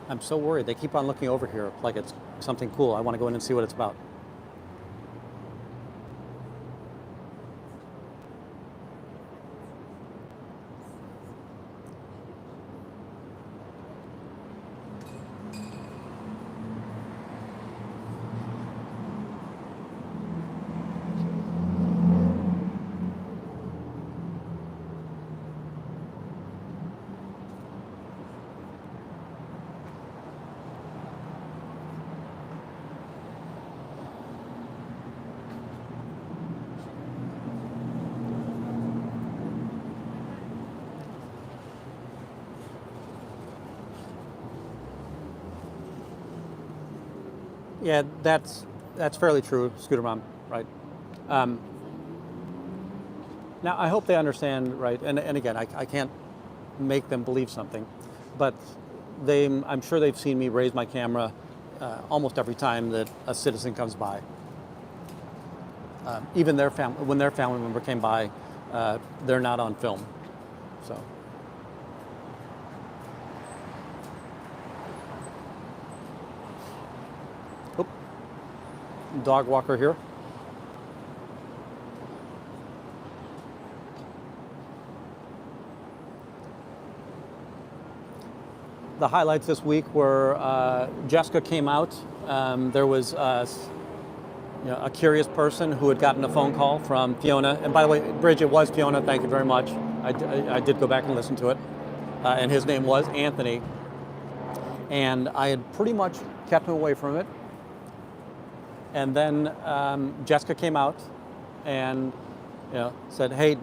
I'm so worried. They keep on looking over here like it's something cool. I want to go in and see what it's about. Yeah, that's fairly true, Scooter Mom, right? Now, I hope they understand, right? And again, I can't make them believe something, but I'm sure they've seen me raise my camera almost every time that a citizen comes by. Even when their family member came by, they're not on film, so. Dog walker here. The highlights this week were Jessica came out. There was a curious person who had gotten a phone call from Fiona. And by the way, Bridget, it was Fiona. Thank you very much. I did go back and listen to it. And his name was Anthony. and I had pretty much kept him away from it. And then Jessica came out and said, "Hey,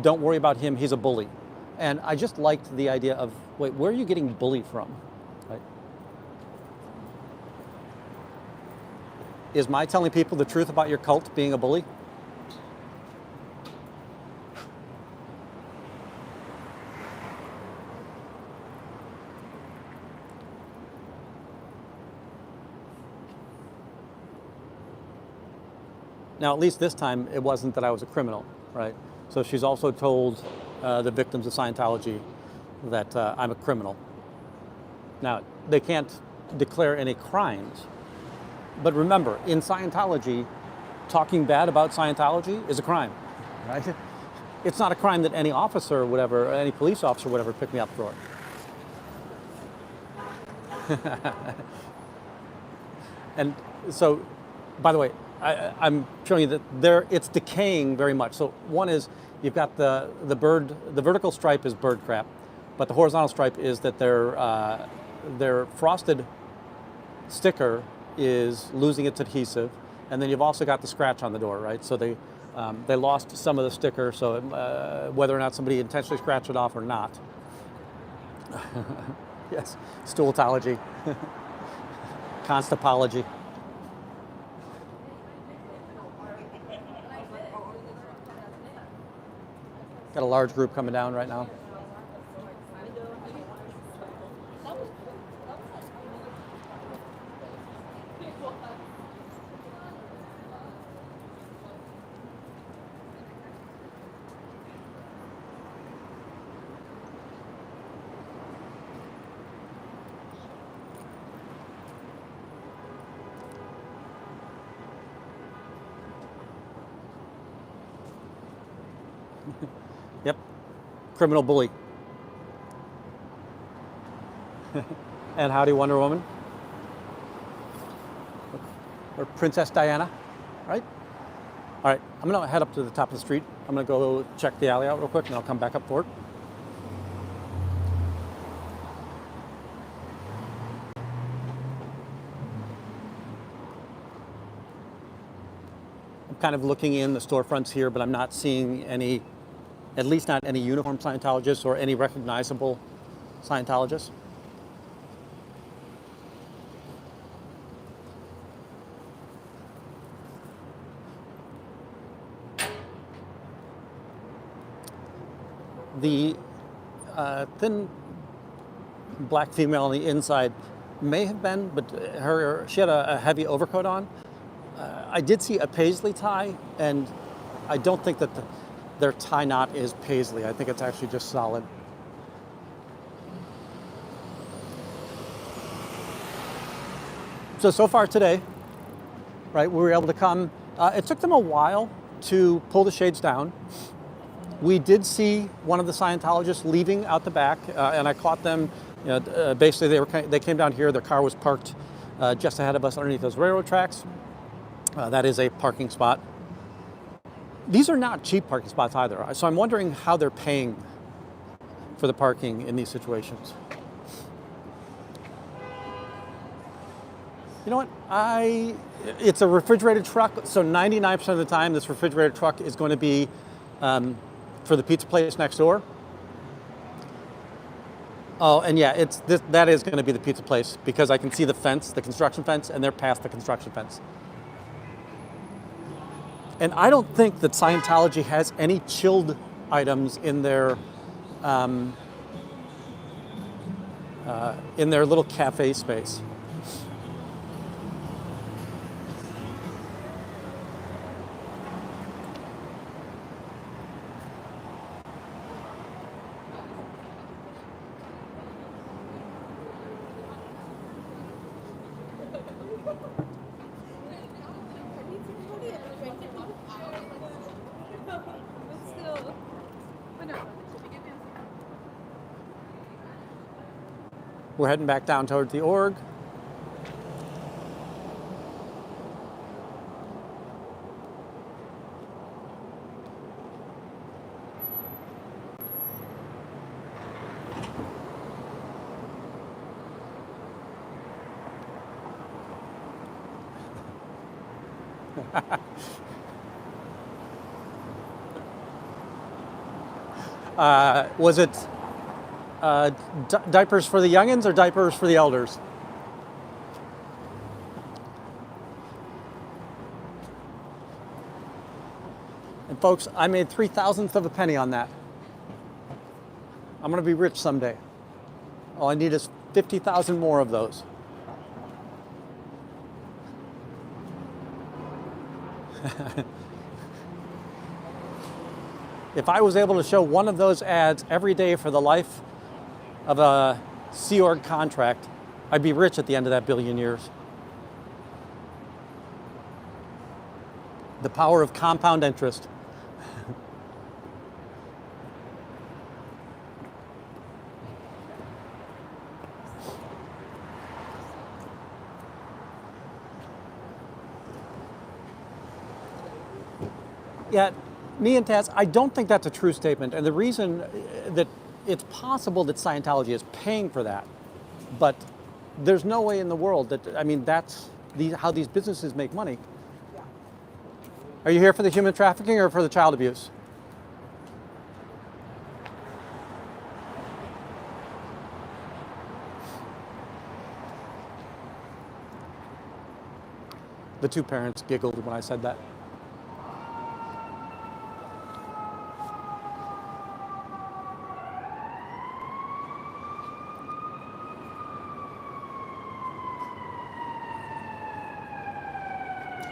don't worry about him. He's a bully." And I just liked the idea of, wait, where are you getting bullied from? Right? Is my telling people the truth about your cult being a bully? Now, at least this time, it wasn't that I was a criminal, right? So she's also told the victims of Scientology that I'm a criminal. Now, they can't declare any crimes, but remember, in Scientology, talking bad about Scientology is a crime, right? It's not a crime that any officer would ever, or any police officer would ever pick me up for. And so, by the way, I'm showing you that it's decaying very much. So one is you've got the vertical stripe is bird crap, but the horizontal stripe is that their frosted sticker is losing its adhesive, and then you've also got the scratch on the door, right? So they lost some of the sticker, so whether or not somebody intentionally scratched it off or not. Yes, stooltology, constipology. Got a large group coming down right now. Yep, criminal bully. And howdy, Wonder Woman. Or Princess Diana, right? All right, I'm gonna head up to the top of the street. I'm gonna go check the alley out real quick, and I'll come back up for it. I'm kind of looking in the storefronts here, but I'm not seeing any, at least not any uniformed Scientologists or any recognizable Scientologists. The thin black female on the inside may have been, but she had a heavy overcoat on. I did see a paisley tie, and I don't think that their tie knot is paisley. I think it's actually just solid. So far today, right, we were able to come. It took them a while to pull the shades down. We did see one of the Scientologists leaving out the back, and I caught them. Basically, they came down here. Their car was parked just ahead of us underneath those railroad tracks. That is a parking spot. These are not cheap parking spots either. So I'm wondering how they're paying for the parking in these situations. You know what? It's a refrigerated truck, so 99% of the time, this refrigerated truck is going to be for the pizza place next door. Oh, and yeah, that is going to be the pizza place because I can see the fence, the construction fence, and they're past the construction fence. And I don't think that Scientology has any chilled items in their little cafe space. We're heading back down towards the org. Was it diapers for the youngins or diapers for the elders? And folks, I made 3/1000th of a penny on that. I'm going to be rich someday. All I need is 50,000 more of those. If I was able to show one of those ads every day for the life of a Sea Org contract, I'd be rich at the end of that billion years. The power of compound interest. Yeah, me and Taz, I don't think that's a true statement. And the reason that it's possible that Scientology is paying for that, but there's no way in the world that, I mean, that's how these businesses make money. Are you here for the human trafficking or for the child abuse? The two parents giggled when I said that.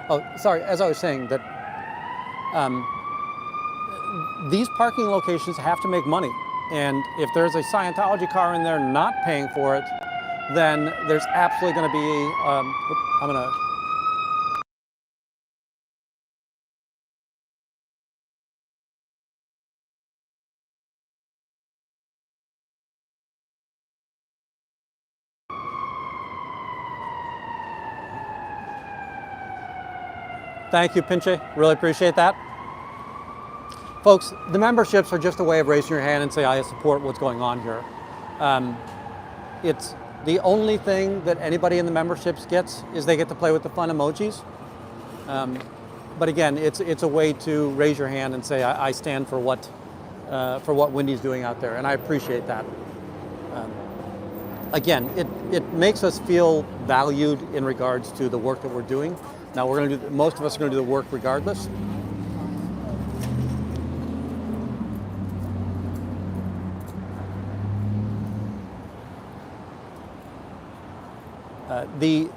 Oh, sorry, as I was saying, that these parking locations have to make money. And if there's a Scientology car in there not paying for it, then there's absolutely going to be, I'm going to, thank you, Pinche. Really appreciate that. Folks, the memberships are just a way of raising your hand and say, I support what's going on here. It's the only thing that anybody in the memberships gets is they get to play with the fun emojis. But again, it's a way to raise your hand and say, I stand for what Wendy's doing out there, and I appreciate that. Again, it makes us feel valued in regards to the work that we're doing. Now most of us are going to do the work regardless. The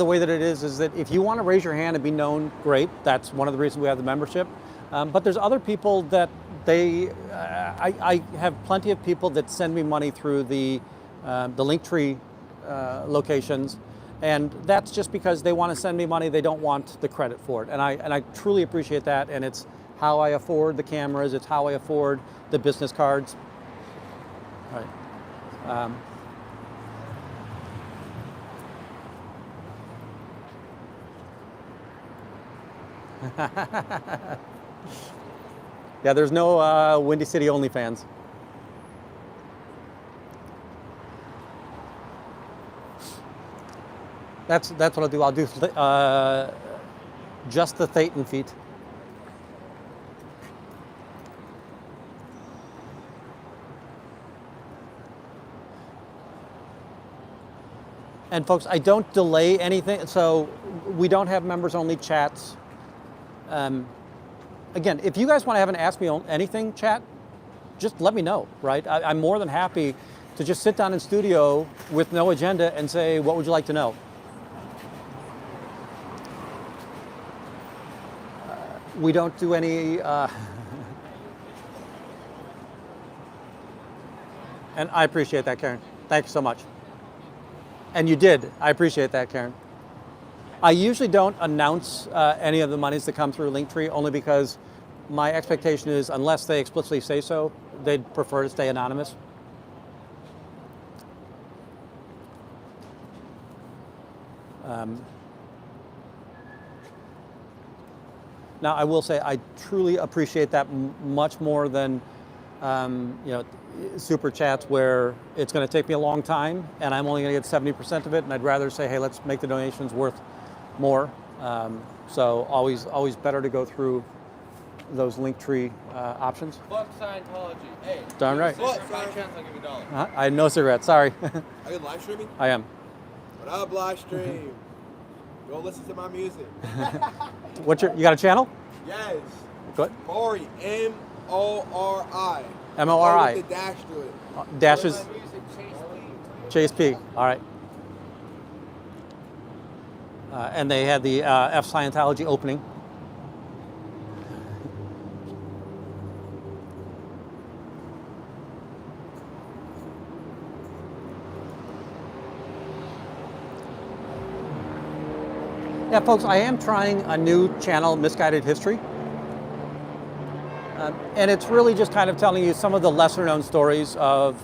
way that it is that if you want to raise your hand and be known, great. That's one of the reasons we have the membership. But there's other people that I have plenty of people that send me money through the Linktree locations, and that's just because they want to send me money. They don't want the credit for it, and I truly appreciate that. And it's how I afford the cameras. It's how I afford the business cards. All right. Yeah, there's no Windy City OnlyFans. That's what I'll do. I'll do just the Thetan feet. And folks, I don't delay anything, so we don't have members-only chats. Again, if you guys want to have an Ask Me Anything chat, just let me know, right? I'm more than happy to just sit down in studio with no agenda and say, what would you like to know? We don't do any, and I appreciate that, Karen. Thank you so much. And you did. I appreciate that, Karen. I usually don't announce any of the monies that come through Linktree, only because my expectation is, unless they explicitly say so, they'd prefer to stay anonymous. Now, I will say I truly appreciate that much more than super chats where it's going to take me a long time and I'm only going to get 70% of it, and I'd rather say, hey, let's make the donations worth more. So always better to go through those Linktree options. Fuck Scientology. Hey. Darn right. By chance, I'll give you $1. I had no cigarettes. Sorry. Are you live streaming? I am. What up, live stream? Go listen to my music. You got a channel? Yes. What? Mori, M-O-R-I. M-O-R-I. With the dash to it. Dashes. My music, Chase P. All right. And they had the F Scientology opening. Yeah, folks, I am trying a new channel, Misguided History. And it's really just kind of telling you some of the lesser known stories of,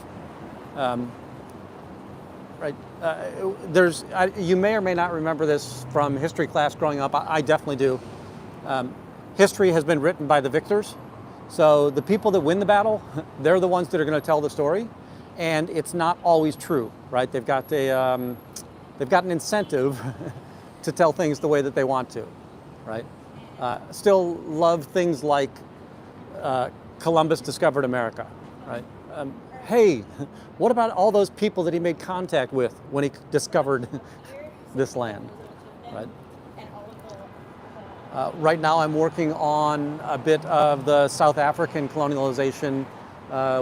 you may or may not remember this from history class growing up. I definitely do. History has been written by the victors. So the people that win the battle, they're the ones that are going to tell the story. And it's not always true, right? They've got an incentive to tell things the way that they want to, right? Still love things like Columbus discovered America, right? Hey, what about all those people that he made contact with when he discovered this land, right? Right now I'm working on a bit of the South African colonialization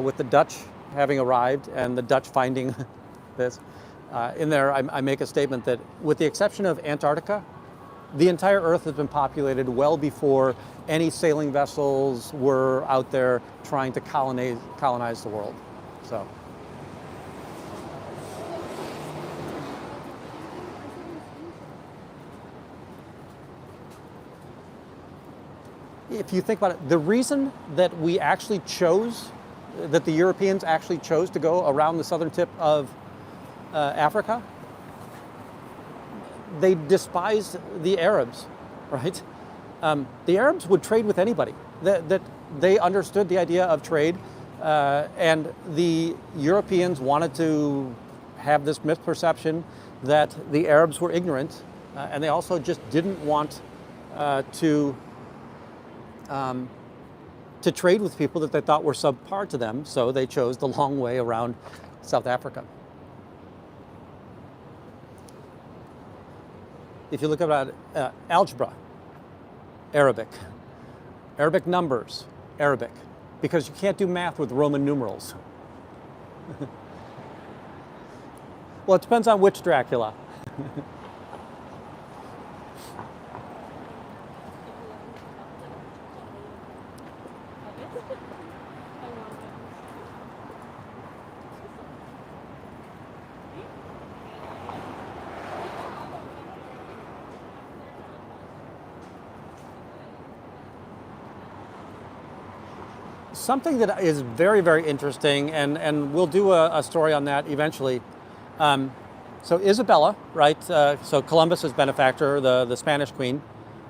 with the Dutch having arrived and the Dutch finding this. In there, I make a statement that with the exception of Antarctica, the entire Earth has been populated well before any sailing vessels were out there trying to colonize the world. So. If you think about it, the reason that we actually that the Europeans actually chose to go around the southern tip of Africa, they despised the Arabs, right? The Arabs would trade with anybody. That they understood the idea of trade, and the Europeans wanted to have this misperception that the Arabs were ignorant, and they also just didn't want to trade with people that they thought were subpar to them. So they chose the long way around South Africa. If you look at algebra, Arabic numbers, Arabic, because you can't do math with Roman numerals. Well, it depends on which Dracula. Something that is very, very interesting, and we'll do a story on that eventually. So Isabella, right? So Columbus's benefactor, the Spanish queen,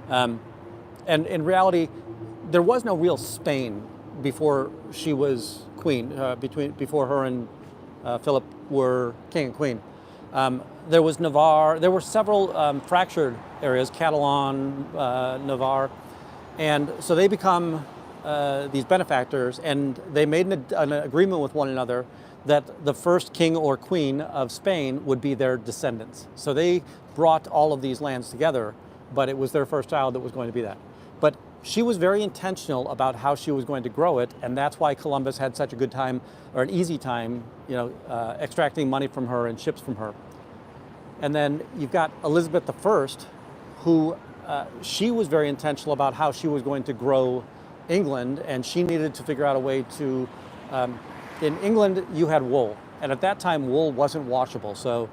and in reality, there was no real Spain before she was queen. Before her and Philip were king and queen. There was Navarre. There were several fractured areas: Catalan, Navarre, and so they become these benefactors, and they made an agreement with one another that the first king or queen of Spain would be their descendants. So they brought all of these lands together, but it was their first child that was going to be that. But she was very intentional about how she was going to grow it, and that's why Columbus had such a good time, or an easy time, extracting money from her and ships from her. And then you've got Elizabeth I, who she was very intentional about how she was going to grow England, and she needed to figure out a way to, in England you had wool, and at that time wool wasn't washable, so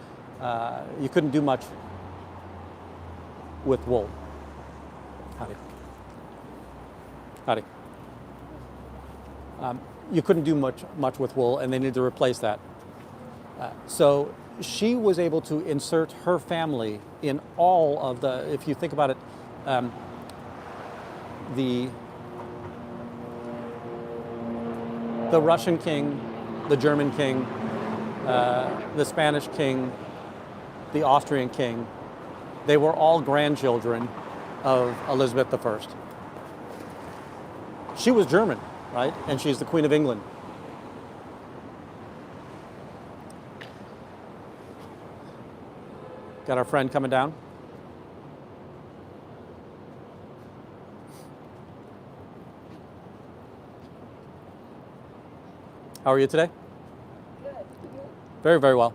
you couldn't do much with wool. Howdy. You couldn't do much with wool, and they needed to replace that. So she was able to insert her family in all of if you think about it, the Russian king, the German king, the Spanish king, the Austrian king, they were all grandchildren of Elizabeth I. She was German, right? And she's the Queen of England. Got our friend coming down. How are you today? Good. Very, very well.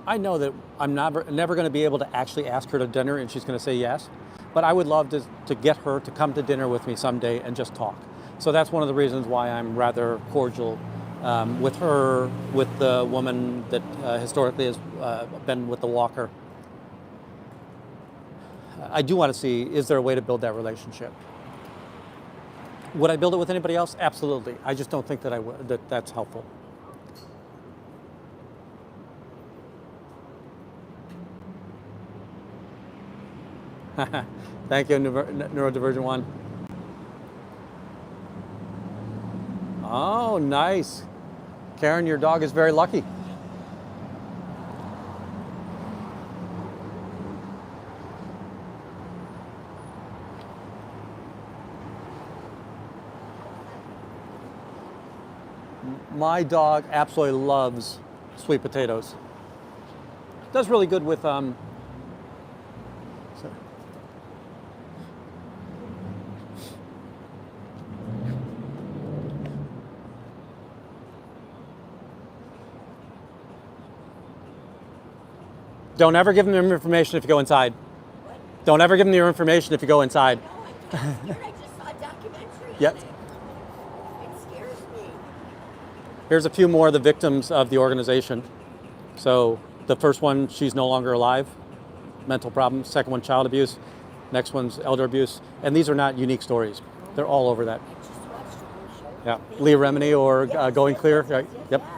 I know that I'm never going to be able to actually ask her to dinner and she's going to say yes, but I would love to get her to come to dinner with me someday and just talk. So that's one of the reasons why I'm rather cordial with her, with the woman that historically has been with the walker. I do want to see, is there a way to build that relationship? Would I build it with anybody else? Absolutely. I just don't think that that's helpful. Thank you, Neurodivergent One. Oh, nice. Karen, your dog is very lucky. My dog absolutely loves sweet potatoes. Does really good with sorry. Don't ever give them your information if you go inside. What? Don't ever give them your information if you go inside. No, I'm kind of scared. I just saw a documentary Yep. on it. It scares me. Here's a few more of the victims of the organization. So the first one, she's no longer alive, mental problems. Second one, child abuse. Next one's elder abuse. And these are not unique stories. They're all over that. I just watched a whole show. Yeah, Thank Leah you. Remini or Yes, Going yes, Clear. yes, Right. yes, Yep. yes.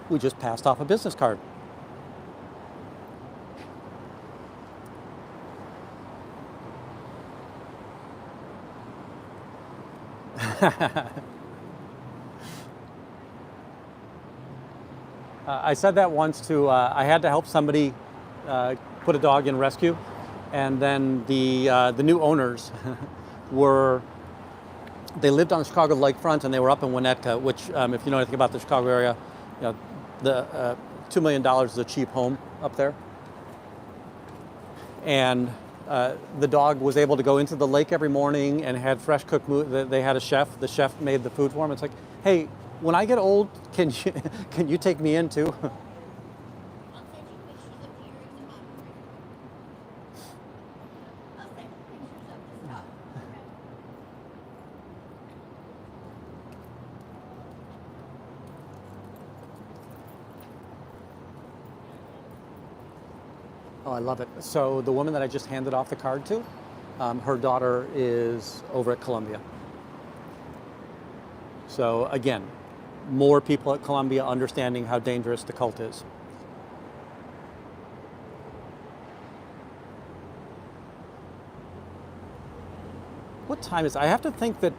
We just passed off a business card. I said that once to, I had to help somebody put a dog in rescue, and then the new owners they lived on the Chicago lakefront and they were up in Winnetka, which if you know anything about the Chicago area, you know, the $2 million is a cheap home up there. And the dog was able to go into the lake every morning and had fresh cooked food. They had a chef. The chef made the food for him. It's like, hey, when I get old, can you take me in too? I'll send you pictures of the earrings. I'll send you pictures of the stuff. Oh, I love it. So the woman that I just handed off the card to, her daughter is over at Columbia. So again, more people at Columbia understanding how dangerous the cult is. What time is it? I have to think that,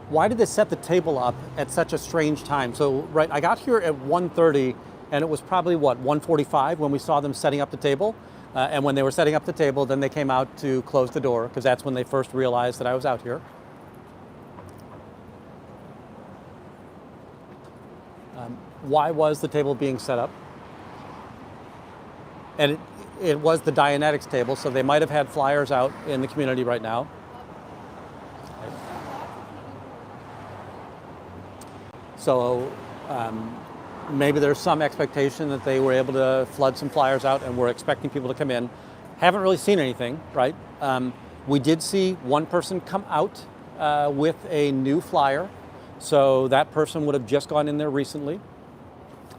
why did they set the table up at such a strange time? So, right, I got here at 1:30 and it was probably what, 1:45 when we saw them setting up the table. And when they were setting up the table, then they came out to close the door because that's when they first realized that I was out here. Why was the table being set up? And it was the Dianetics table, so they might have had flyers out in the community right now. So maybe there's some expectation that they were able to flood some flyers out and we're expecting people to come in. Haven't really seen anything, right? We did see one person come out with a new flyer. So that person would have just gone in there recently.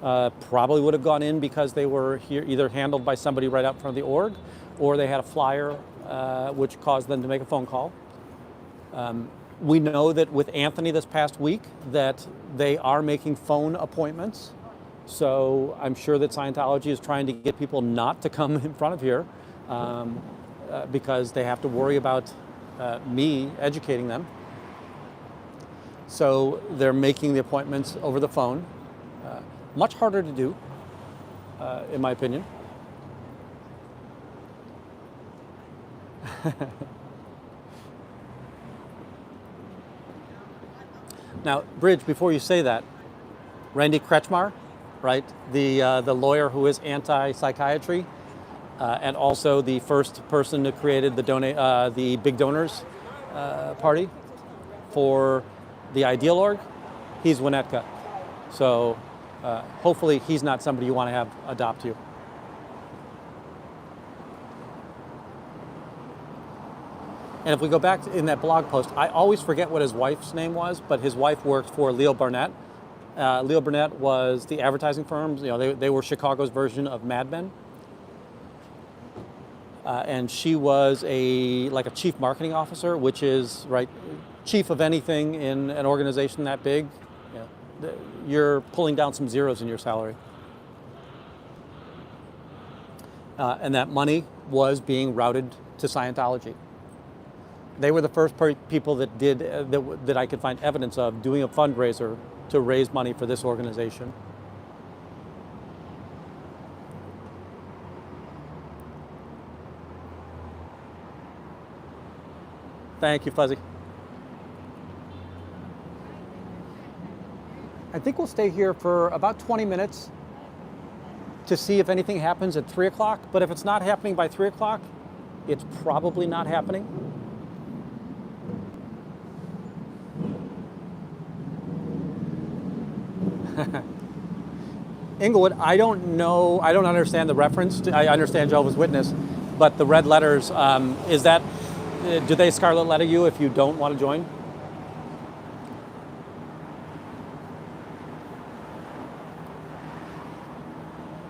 Probably would have gone in because they were here either handled by somebody right out front of the org or they had a flyer which caused them to make a phone call. We know that with Anthony this past week that they are making phone appointments. So I'm sure that Scientology is trying to get people not to come in front of here because they have to worry about me educating them. So they're making the appointments over the phone. Much harder to do, in my opinion. Now, Bridge, before you say that, Randy Kretschmar, right, the lawyer who is anti-psychiatry, and also the first person who created the Big Donors Party for the Ideal Org, he's Winnetka. So hopefully he's not somebody you want to have adopt you. And if we go back in that blog post, I always forget what his wife's name was, but his wife worked for Leo Burnett. Leo Burnett was the advertising firm. You know, they were Chicago's version of Mad Men. And she was like a chief marketing officer, which is, right, chief of anything in an organization that big. Yeah, you're pulling down some zeros in your salary. And that money was being routed to Scientology. They were the first people that did that I could find evidence of doing a fundraiser to raise money for this organization. Thank you, Fuzzy. I think we'll stay here for about 20 minutes to see if anything happens at 3 o'clock. But if it's not happening by 3 o'clock, it's probably not happening. Inglewood, I don't know, I don't understand the reference. I understand Jehovah's Witness, but the red letters, is that, do they scarlet letter you if you don't want to join?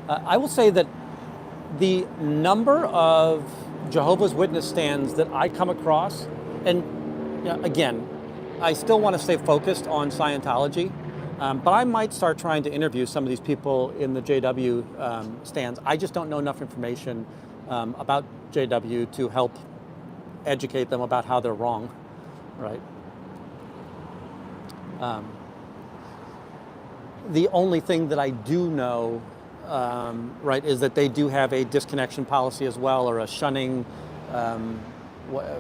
I will say that the number of Jehovah's Witness stands that I come across, and again, I still want to stay focused on Scientology, but I might start trying to interview some of these people in the JW stands. I just don't know enough information about JW to help educate them about how they're wrong, right? The only thing that I do know, right, is that they do have a disconnection policy as well, or a shunning,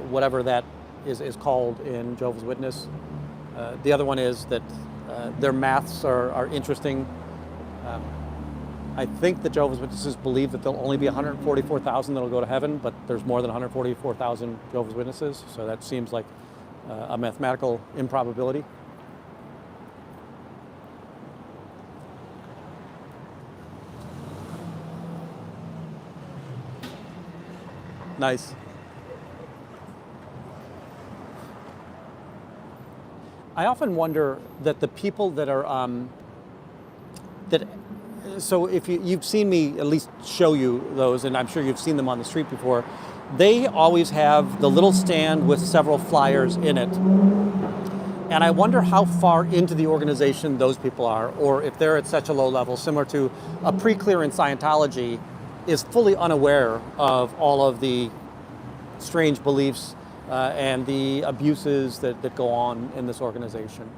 whatever that is called in Jehovah's Witness. The other one is that their maths are interesting. I think the Jehovah's Witnesses believe that there'll only be 144,000 that'll go to heaven, but there's more than 144,000 Jehovah's Witnesses, so that seems like a mathematical improbability. Nice. I often wonder that the people that are so if you've seen me at least show you those, and I'm sure you've seen them on the street before, they always have the little stand with several flyers in it. And I wonder how far into the organization those people are, or if they're at such a low level, similar to a pre-clearance Scientology is fully unaware of all of the strange beliefs and the abuses that go on in this organization.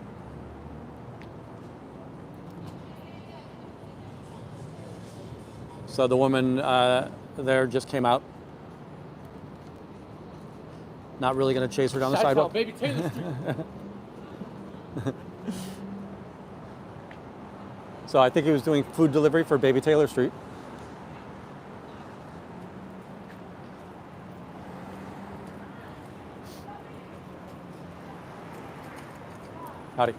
So the woman there just came out. Not really going to chase her down the sidewalk. Baby Taylor Street. So I think he was doing food delivery for Baby Taylor Street. Howdy.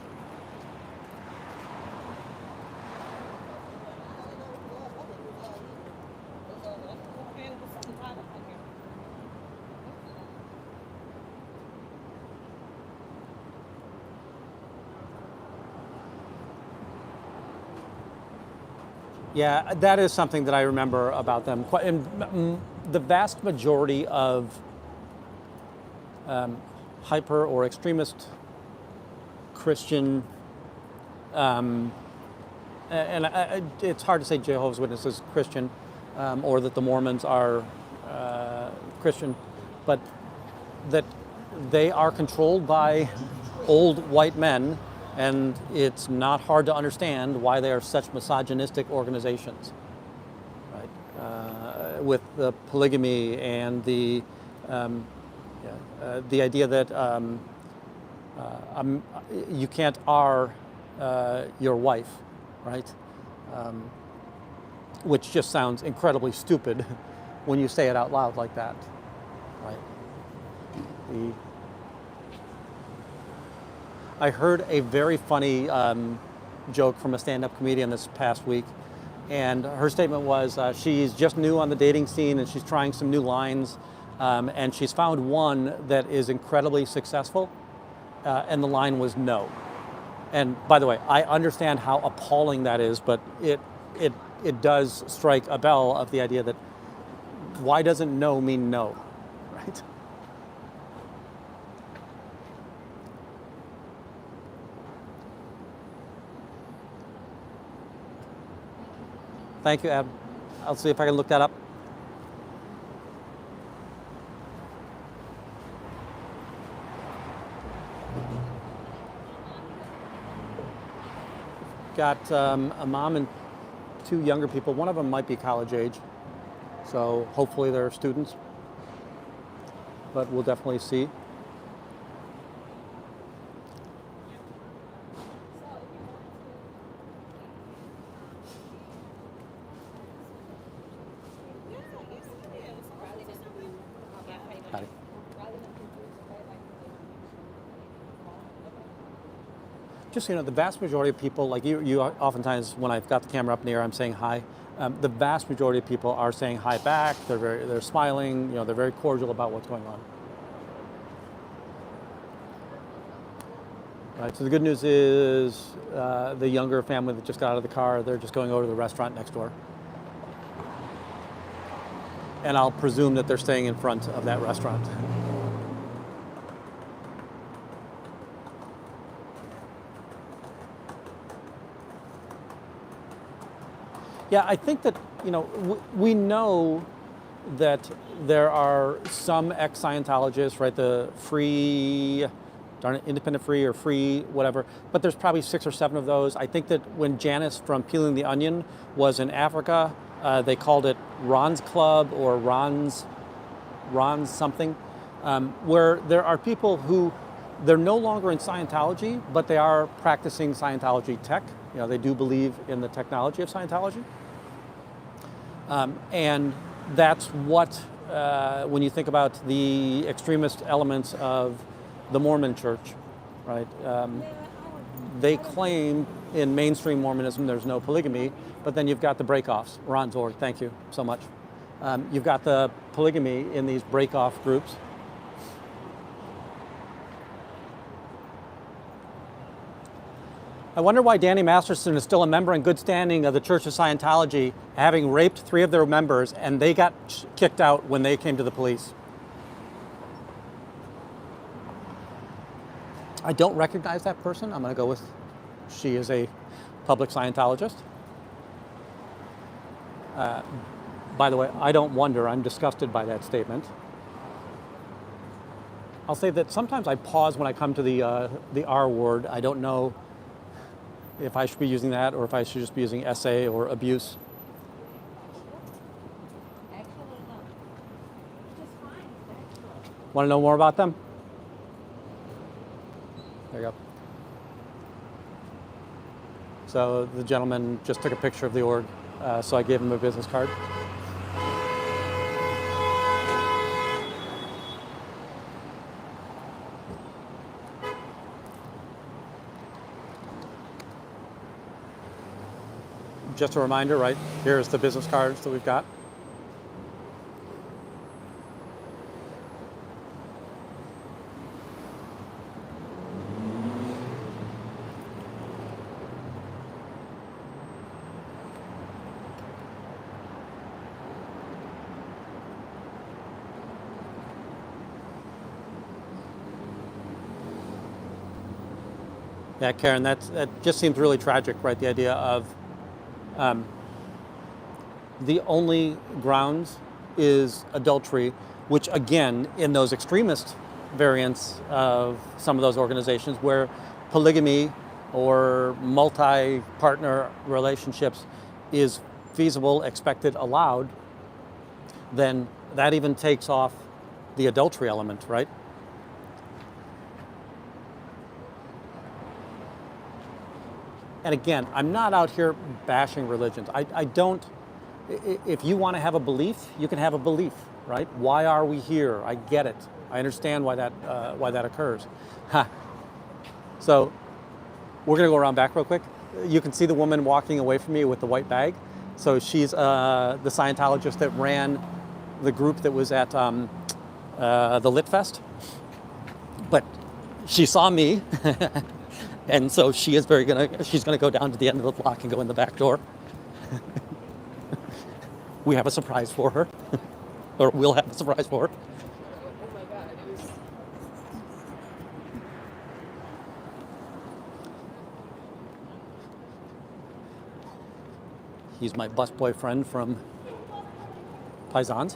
Yeah, that is something that I remember about them. And the vast majority of hyper or extremist Christian, and it's hard to say Jehovah's Witnesses is Christian, or that the Mormons are Christian, but that they are controlled by old white men, and it's not hard to understand why they are such misogynistic organizations, right? With the polygamy and the idea that you can't R your wife, right? Which just sounds incredibly stupid when you say it out loud like that, right? I heard a very funny joke from a stand-up comedian this past week, and her statement was she's just new on the dating scene and she's trying some new lines, and she's found one that is incredibly successful, and the line was no. And by the way, I understand how appalling that is, but it does strike a bell of the idea that why doesn't no mean no, right? Thank you, Ab. I'll see if I can look that up. Got a mom and two younger people. One of them might be college age, so hopefully they're students, but we'll definitely see. Howdy. Just so you know, the vast majority of people, like you oftentimes, when I've got the camera up in the air, I'm saying hi. The vast majority of people are saying hi back. They're smiling. You know, they're very cordial about what's going on. Right. So the good news is the younger family that just got out of the car, they're just going over to the restaurant next door. And I'll presume that they're staying in front of that restaurant. Yeah, I think that, you know, we know that there are some ex-Scientologists, right, the free, darn it, independent free or free, whatever, but there's probably 6 or 7 of those. I think that when Janice from Peeling the Onion was in Africa, they called it Ron's Club or Ron's something, where there are people who, they're no longer in Scientology, but they are practicing Scientology tech. You know, they do believe in the technology of Scientology. And that's what, when you think about the extremist elements of the Mormon Church, right? They claim in mainstream Mormonism there's no polygamy, but then you've got the breakoffs. Ron Zorg, thank you so much. You've got the polygamy in these break-off groups. I wonder why Danny Masterson is still a member in good standing of the Church of Scientology, having raped 3 of their members, and they got kicked out when they came to the police. I don't recognize that person. I'm going to go with she is a public Scientologist. By the way, I don't wonder. I'm disgusted by that statement. I'll say that sometimes I pause when I come to the R word. I don't know if I should be using that or if I should just be using SA or abuse. Want to know more about them? There you go. So the gentleman just took a picture of the org, so I gave him a business card. Just a reminder, right? Here's the business cards that we've got. Yeah, Karen, that just seems really tragic, right? The idea of the only grounds is adultery, which again, in those extremist variants of some of those organizations where polygamy or multi-partner relationships is feasible, expected, allowed, then that even takes off the adultery element, right? And again, I'm not out here bashing religions. I don't, if you want to have a belief, you can have a belief, right? Why are we here? I get it. I understand why that occurs. So we're gonna go around back real quick. You can see the woman walking away from me with the white bag. So she's the Scientologist that ran the group that was at the Lit Fest. But she saw me, and so she's gonna go down to the end of the block and go in the back door. We have a surprise for her, or we'll have a surprise for her. Oh my god, it was... He's my bus boyfriend from Paisans.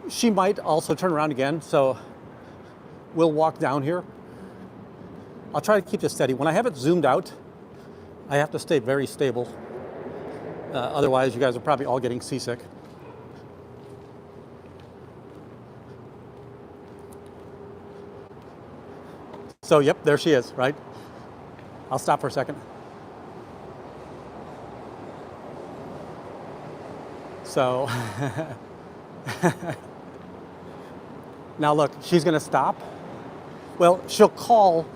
She might also turn around again, so we'll walk down here. I'll try to keep this steady. When I have it zoomed out, I have to stay very stable. Otherwise, you guys are probably all getting seasick. So, yep, there she is, right? I'll stop for a second. So, now look, she's gonna stop. Well, she'll call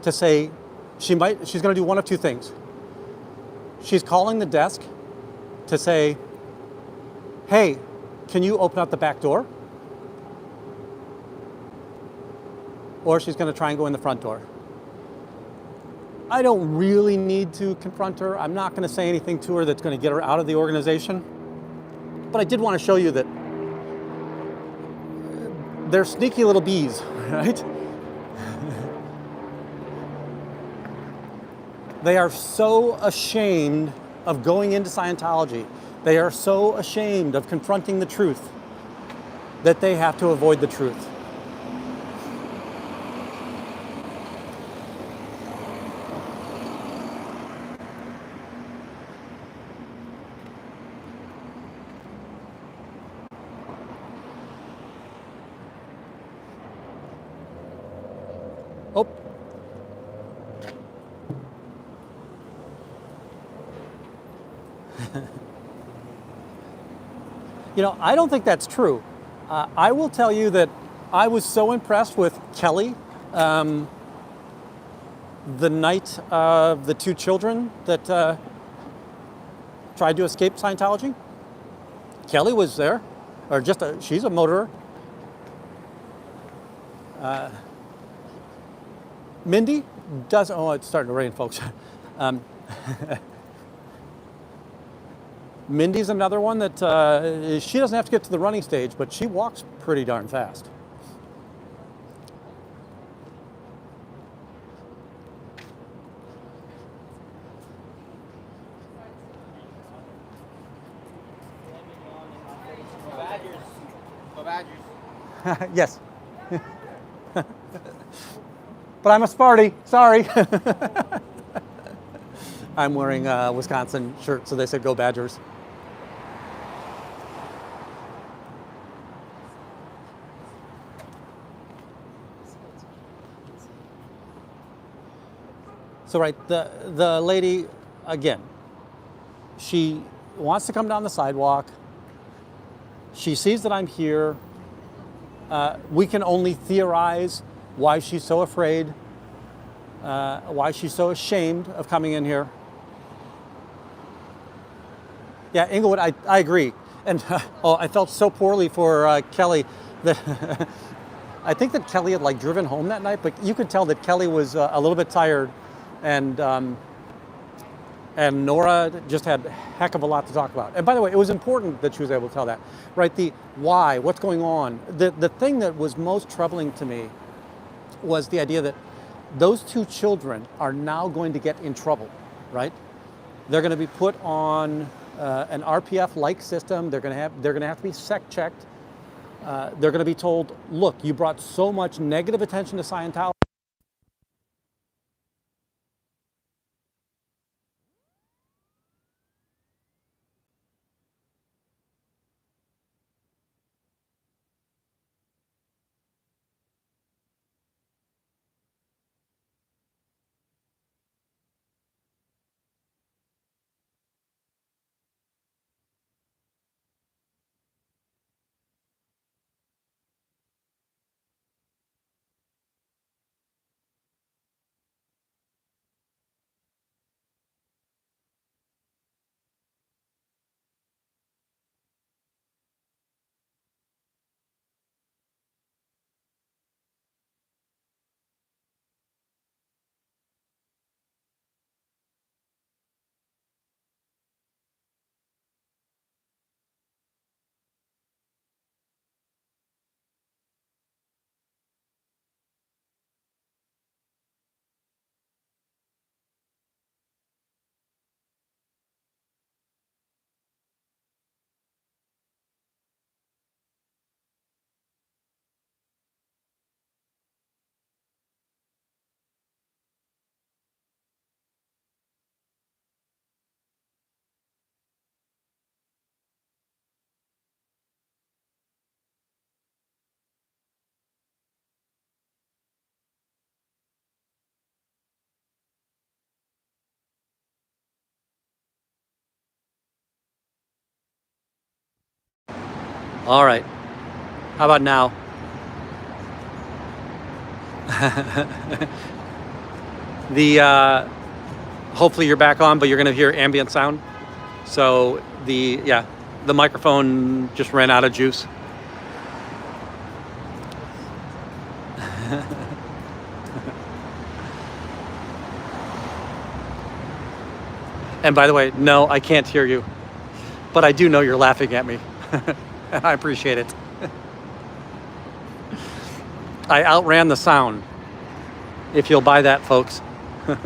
to say, she's gonna do one of two things. She's calling the desk to say, hey, can you open up the back door? Or she's gonna try and go in the front door. I don't really need to confront her. I'm not gonna say anything to her that's gonna get her out of the organization. But I did wanna show you that they're sneaky little bees, right? They are so ashamed of going into Scientology. They are so ashamed of confronting the truth that they have to avoid the truth. Oh. You know, I don't think that's true. I will tell you that I was so impressed with Kelly the night of the two children that tried to escape Scientology. Kelly was there, or she's a motorer. Mindy does, oh, it's starting to rain, folks. Mindy's another one that she doesn't have to get to the running stage, but she walks pretty darn fast. Go Badgers. Yes. But I'm a Sparty, sorry. I'm wearing a Wisconsin shirt, so they said go Badgers. So right, the lady, again, she wants to come down the sidewalk. She sees that I'm here. We can only theorize why she's so afraid, why she's so ashamed of coming in here. Yeah, Inglewood, I agree. And I felt so poorly for Kelly that I think that Kelly had like driven home that night, but you could tell that Kelly was a little bit tired, and And Nora just had a heck of a lot to talk about. And by the way, it was important that she was able to tell that, right? The why, what's going on. The thing that was most troubling to me was the idea that those two children are now going to get in trouble, right? They're going to be put on an RPF-like system. They're going to have to be sec checked. They're going to be told, look, you brought so much negative attention to Scientology. All right. How about now? Hopefully you're back on, but you're going to hear ambient sound. So the microphone just ran out of juice. And by the way, no, I can't hear you, but I do know you're laughing at me. And I appreciate it. I outran the sound, if you'll buy that, folks. Good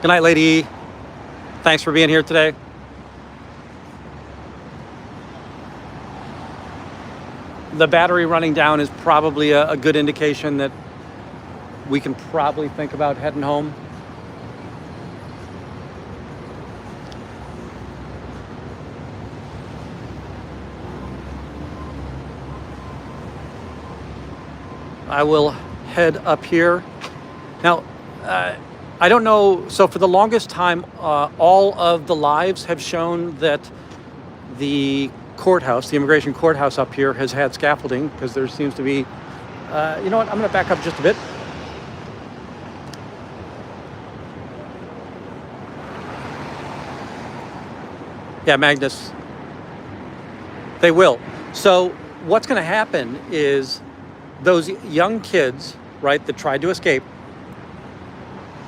night, Lady E. Thanks for being here today. The battery running down is probably a good indication that we can probably think about heading home. I will head up here. Now, I don't know, so for the longest time, all of the lives have shown that the courthouse, the immigration courthouse up here has had scaffolding because there seems to be, you know what, I'm gonna back up just a bit. Yeah, Magnus, they will. So what's gonna happen is those young kids, right, that tried to escape,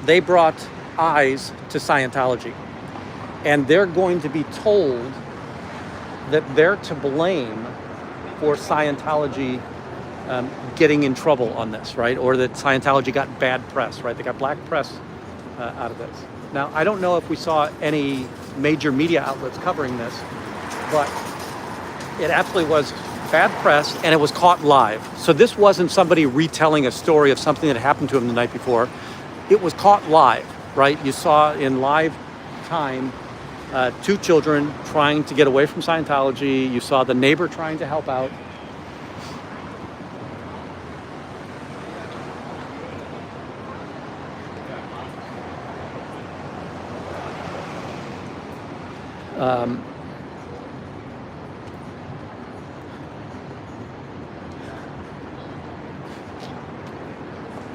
they brought eyes to Scientology. And they're going to be told that they're to blame for Scientology getting in trouble on this, right? Or that Scientology got bad press, right? They got black press out of this. Now, I don't know if we saw any major media outlets covering this, but it absolutely was bad press, and it was caught live. So this wasn't somebody retelling a story of something that happened to him the night before. It was caught live, right? You saw in live time two children trying to get away from Scientology. You saw the neighbor trying to help out.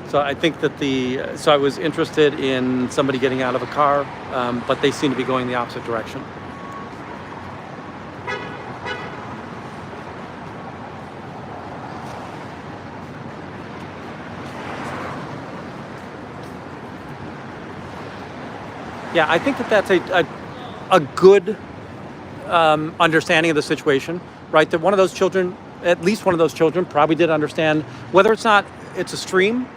So I think that so I was interested in somebody getting out of a car, but they seem to be going the opposite direction. Yeah, I think that that's a good understanding of the situation, right? That one of those children, at least one of those children, probably did understand whether it's a stream,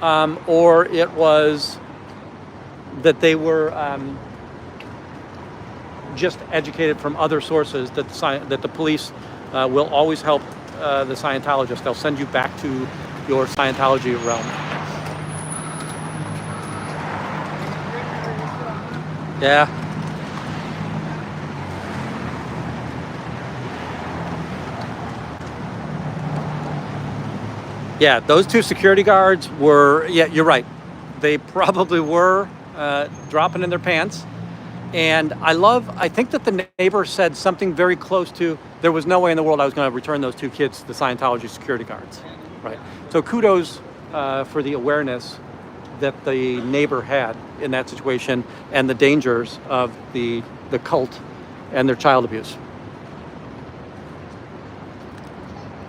or it was that they were just educated from other sources that the police will always help the Scientologist. They'll send you back to your Scientology realm. Yeah. Yeah, those two security guards were, yeah, you're right. They probably were dropping in their pants. And I think that the neighbor said something very close to, there was no way in the world I was going to return those two kids to the Scientology security guards, right? So kudos for the awareness that the neighbor had in that situation and the dangers of the cult and their child abuse.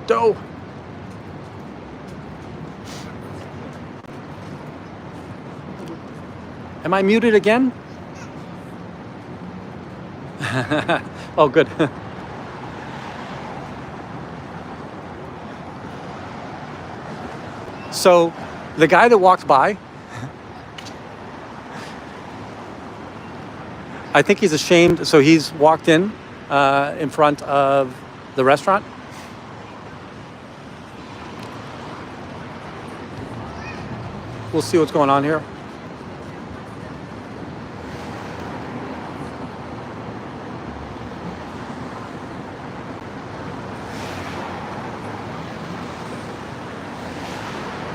Doe. Am I muted again? Oh, good. So the guy that walked by, I think he's ashamed. So he's walked in front of the restaurant. We'll see what's going on here.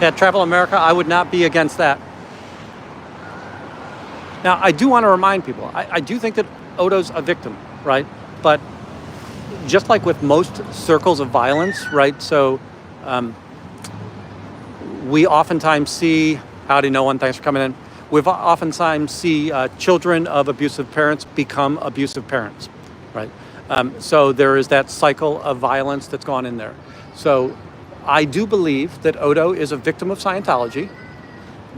Yeah, Travel America, I would not be against that. Now, I do want to remind people, I do think that Odo's a victim, right? But just like with most circles of violence, right? So we oftentimes see, howdy, no one, thanks for coming in. We've oftentimes see children of abusive parents become abusive parents, right? So there is that cycle of violence that's gone in there. So I do believe that Odo is a victim of Scientology,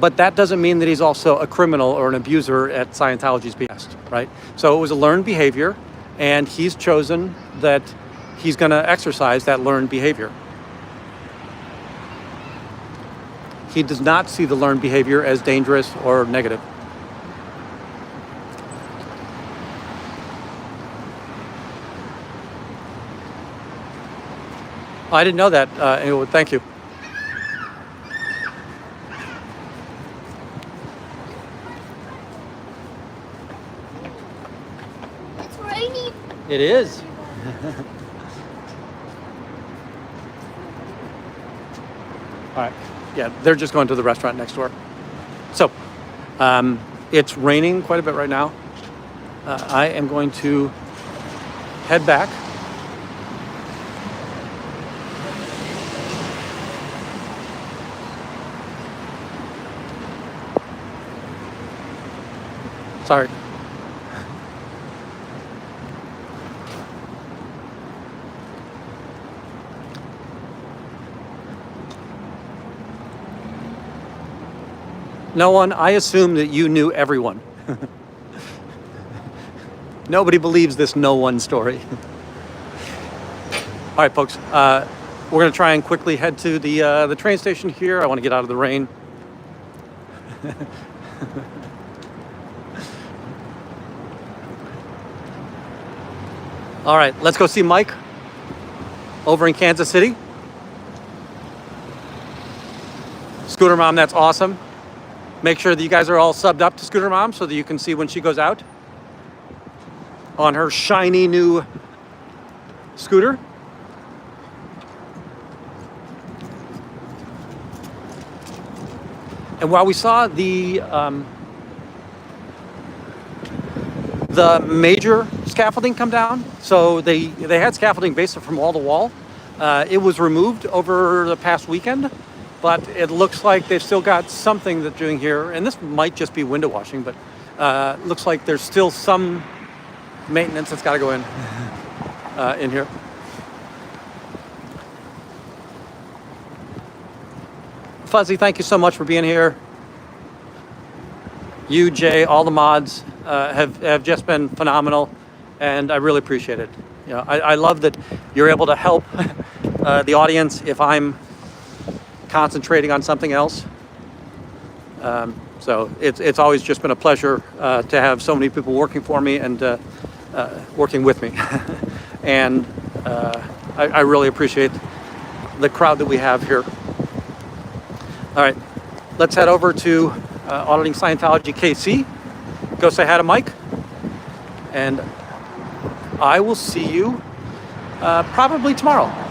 but that doesn't mean that he's also a criminal or an abuser at Scientology's behest, right? So it was a learned behavior, and he's chosen that he's going to exercise that learned behavior. He does not see the learned behavior as dangerous or negative. I didn't know that. Anyway, thank you. It's raining. It is. All right. Yeah, they're just going to the restaurant next door. So, it's raining quite a bit right now. I am going to head back. Sorry. No one, I assume that you knew everyone. Nobody believes this no one story. All right, folks, we're going to try and quickly head to the train station here. I want to get out of the rain. All right, let's go see Mike over in Kansas City. Scooter Mom, that's awesome. Make sure that you guys are all subbed up to Scooter Mom so that you can see when she goes out on her shiny new scooter. And while we saw the major scaffolding come down, so they had scaffolding basically from wall to wall. It was removed over the past weekend, but it looks like they've still got something that they're doing here, and this might just be window washing, but looks like there's still some maintenance that's got to go in here. Fuzzy, thank you so much for being here. You, Jay, all the mods have just been phenomenal, and I really appreciate it. You know, I love that you're able to help the audience if I'm concentrating on something else. So it's always just been a pleasure to have so many people working for me and working with me. And I really appreciate the crowd that we have here. All right, let's head over to Auditing Scientology KC. Go say hi to Mike. And I will see you probably tomorrow.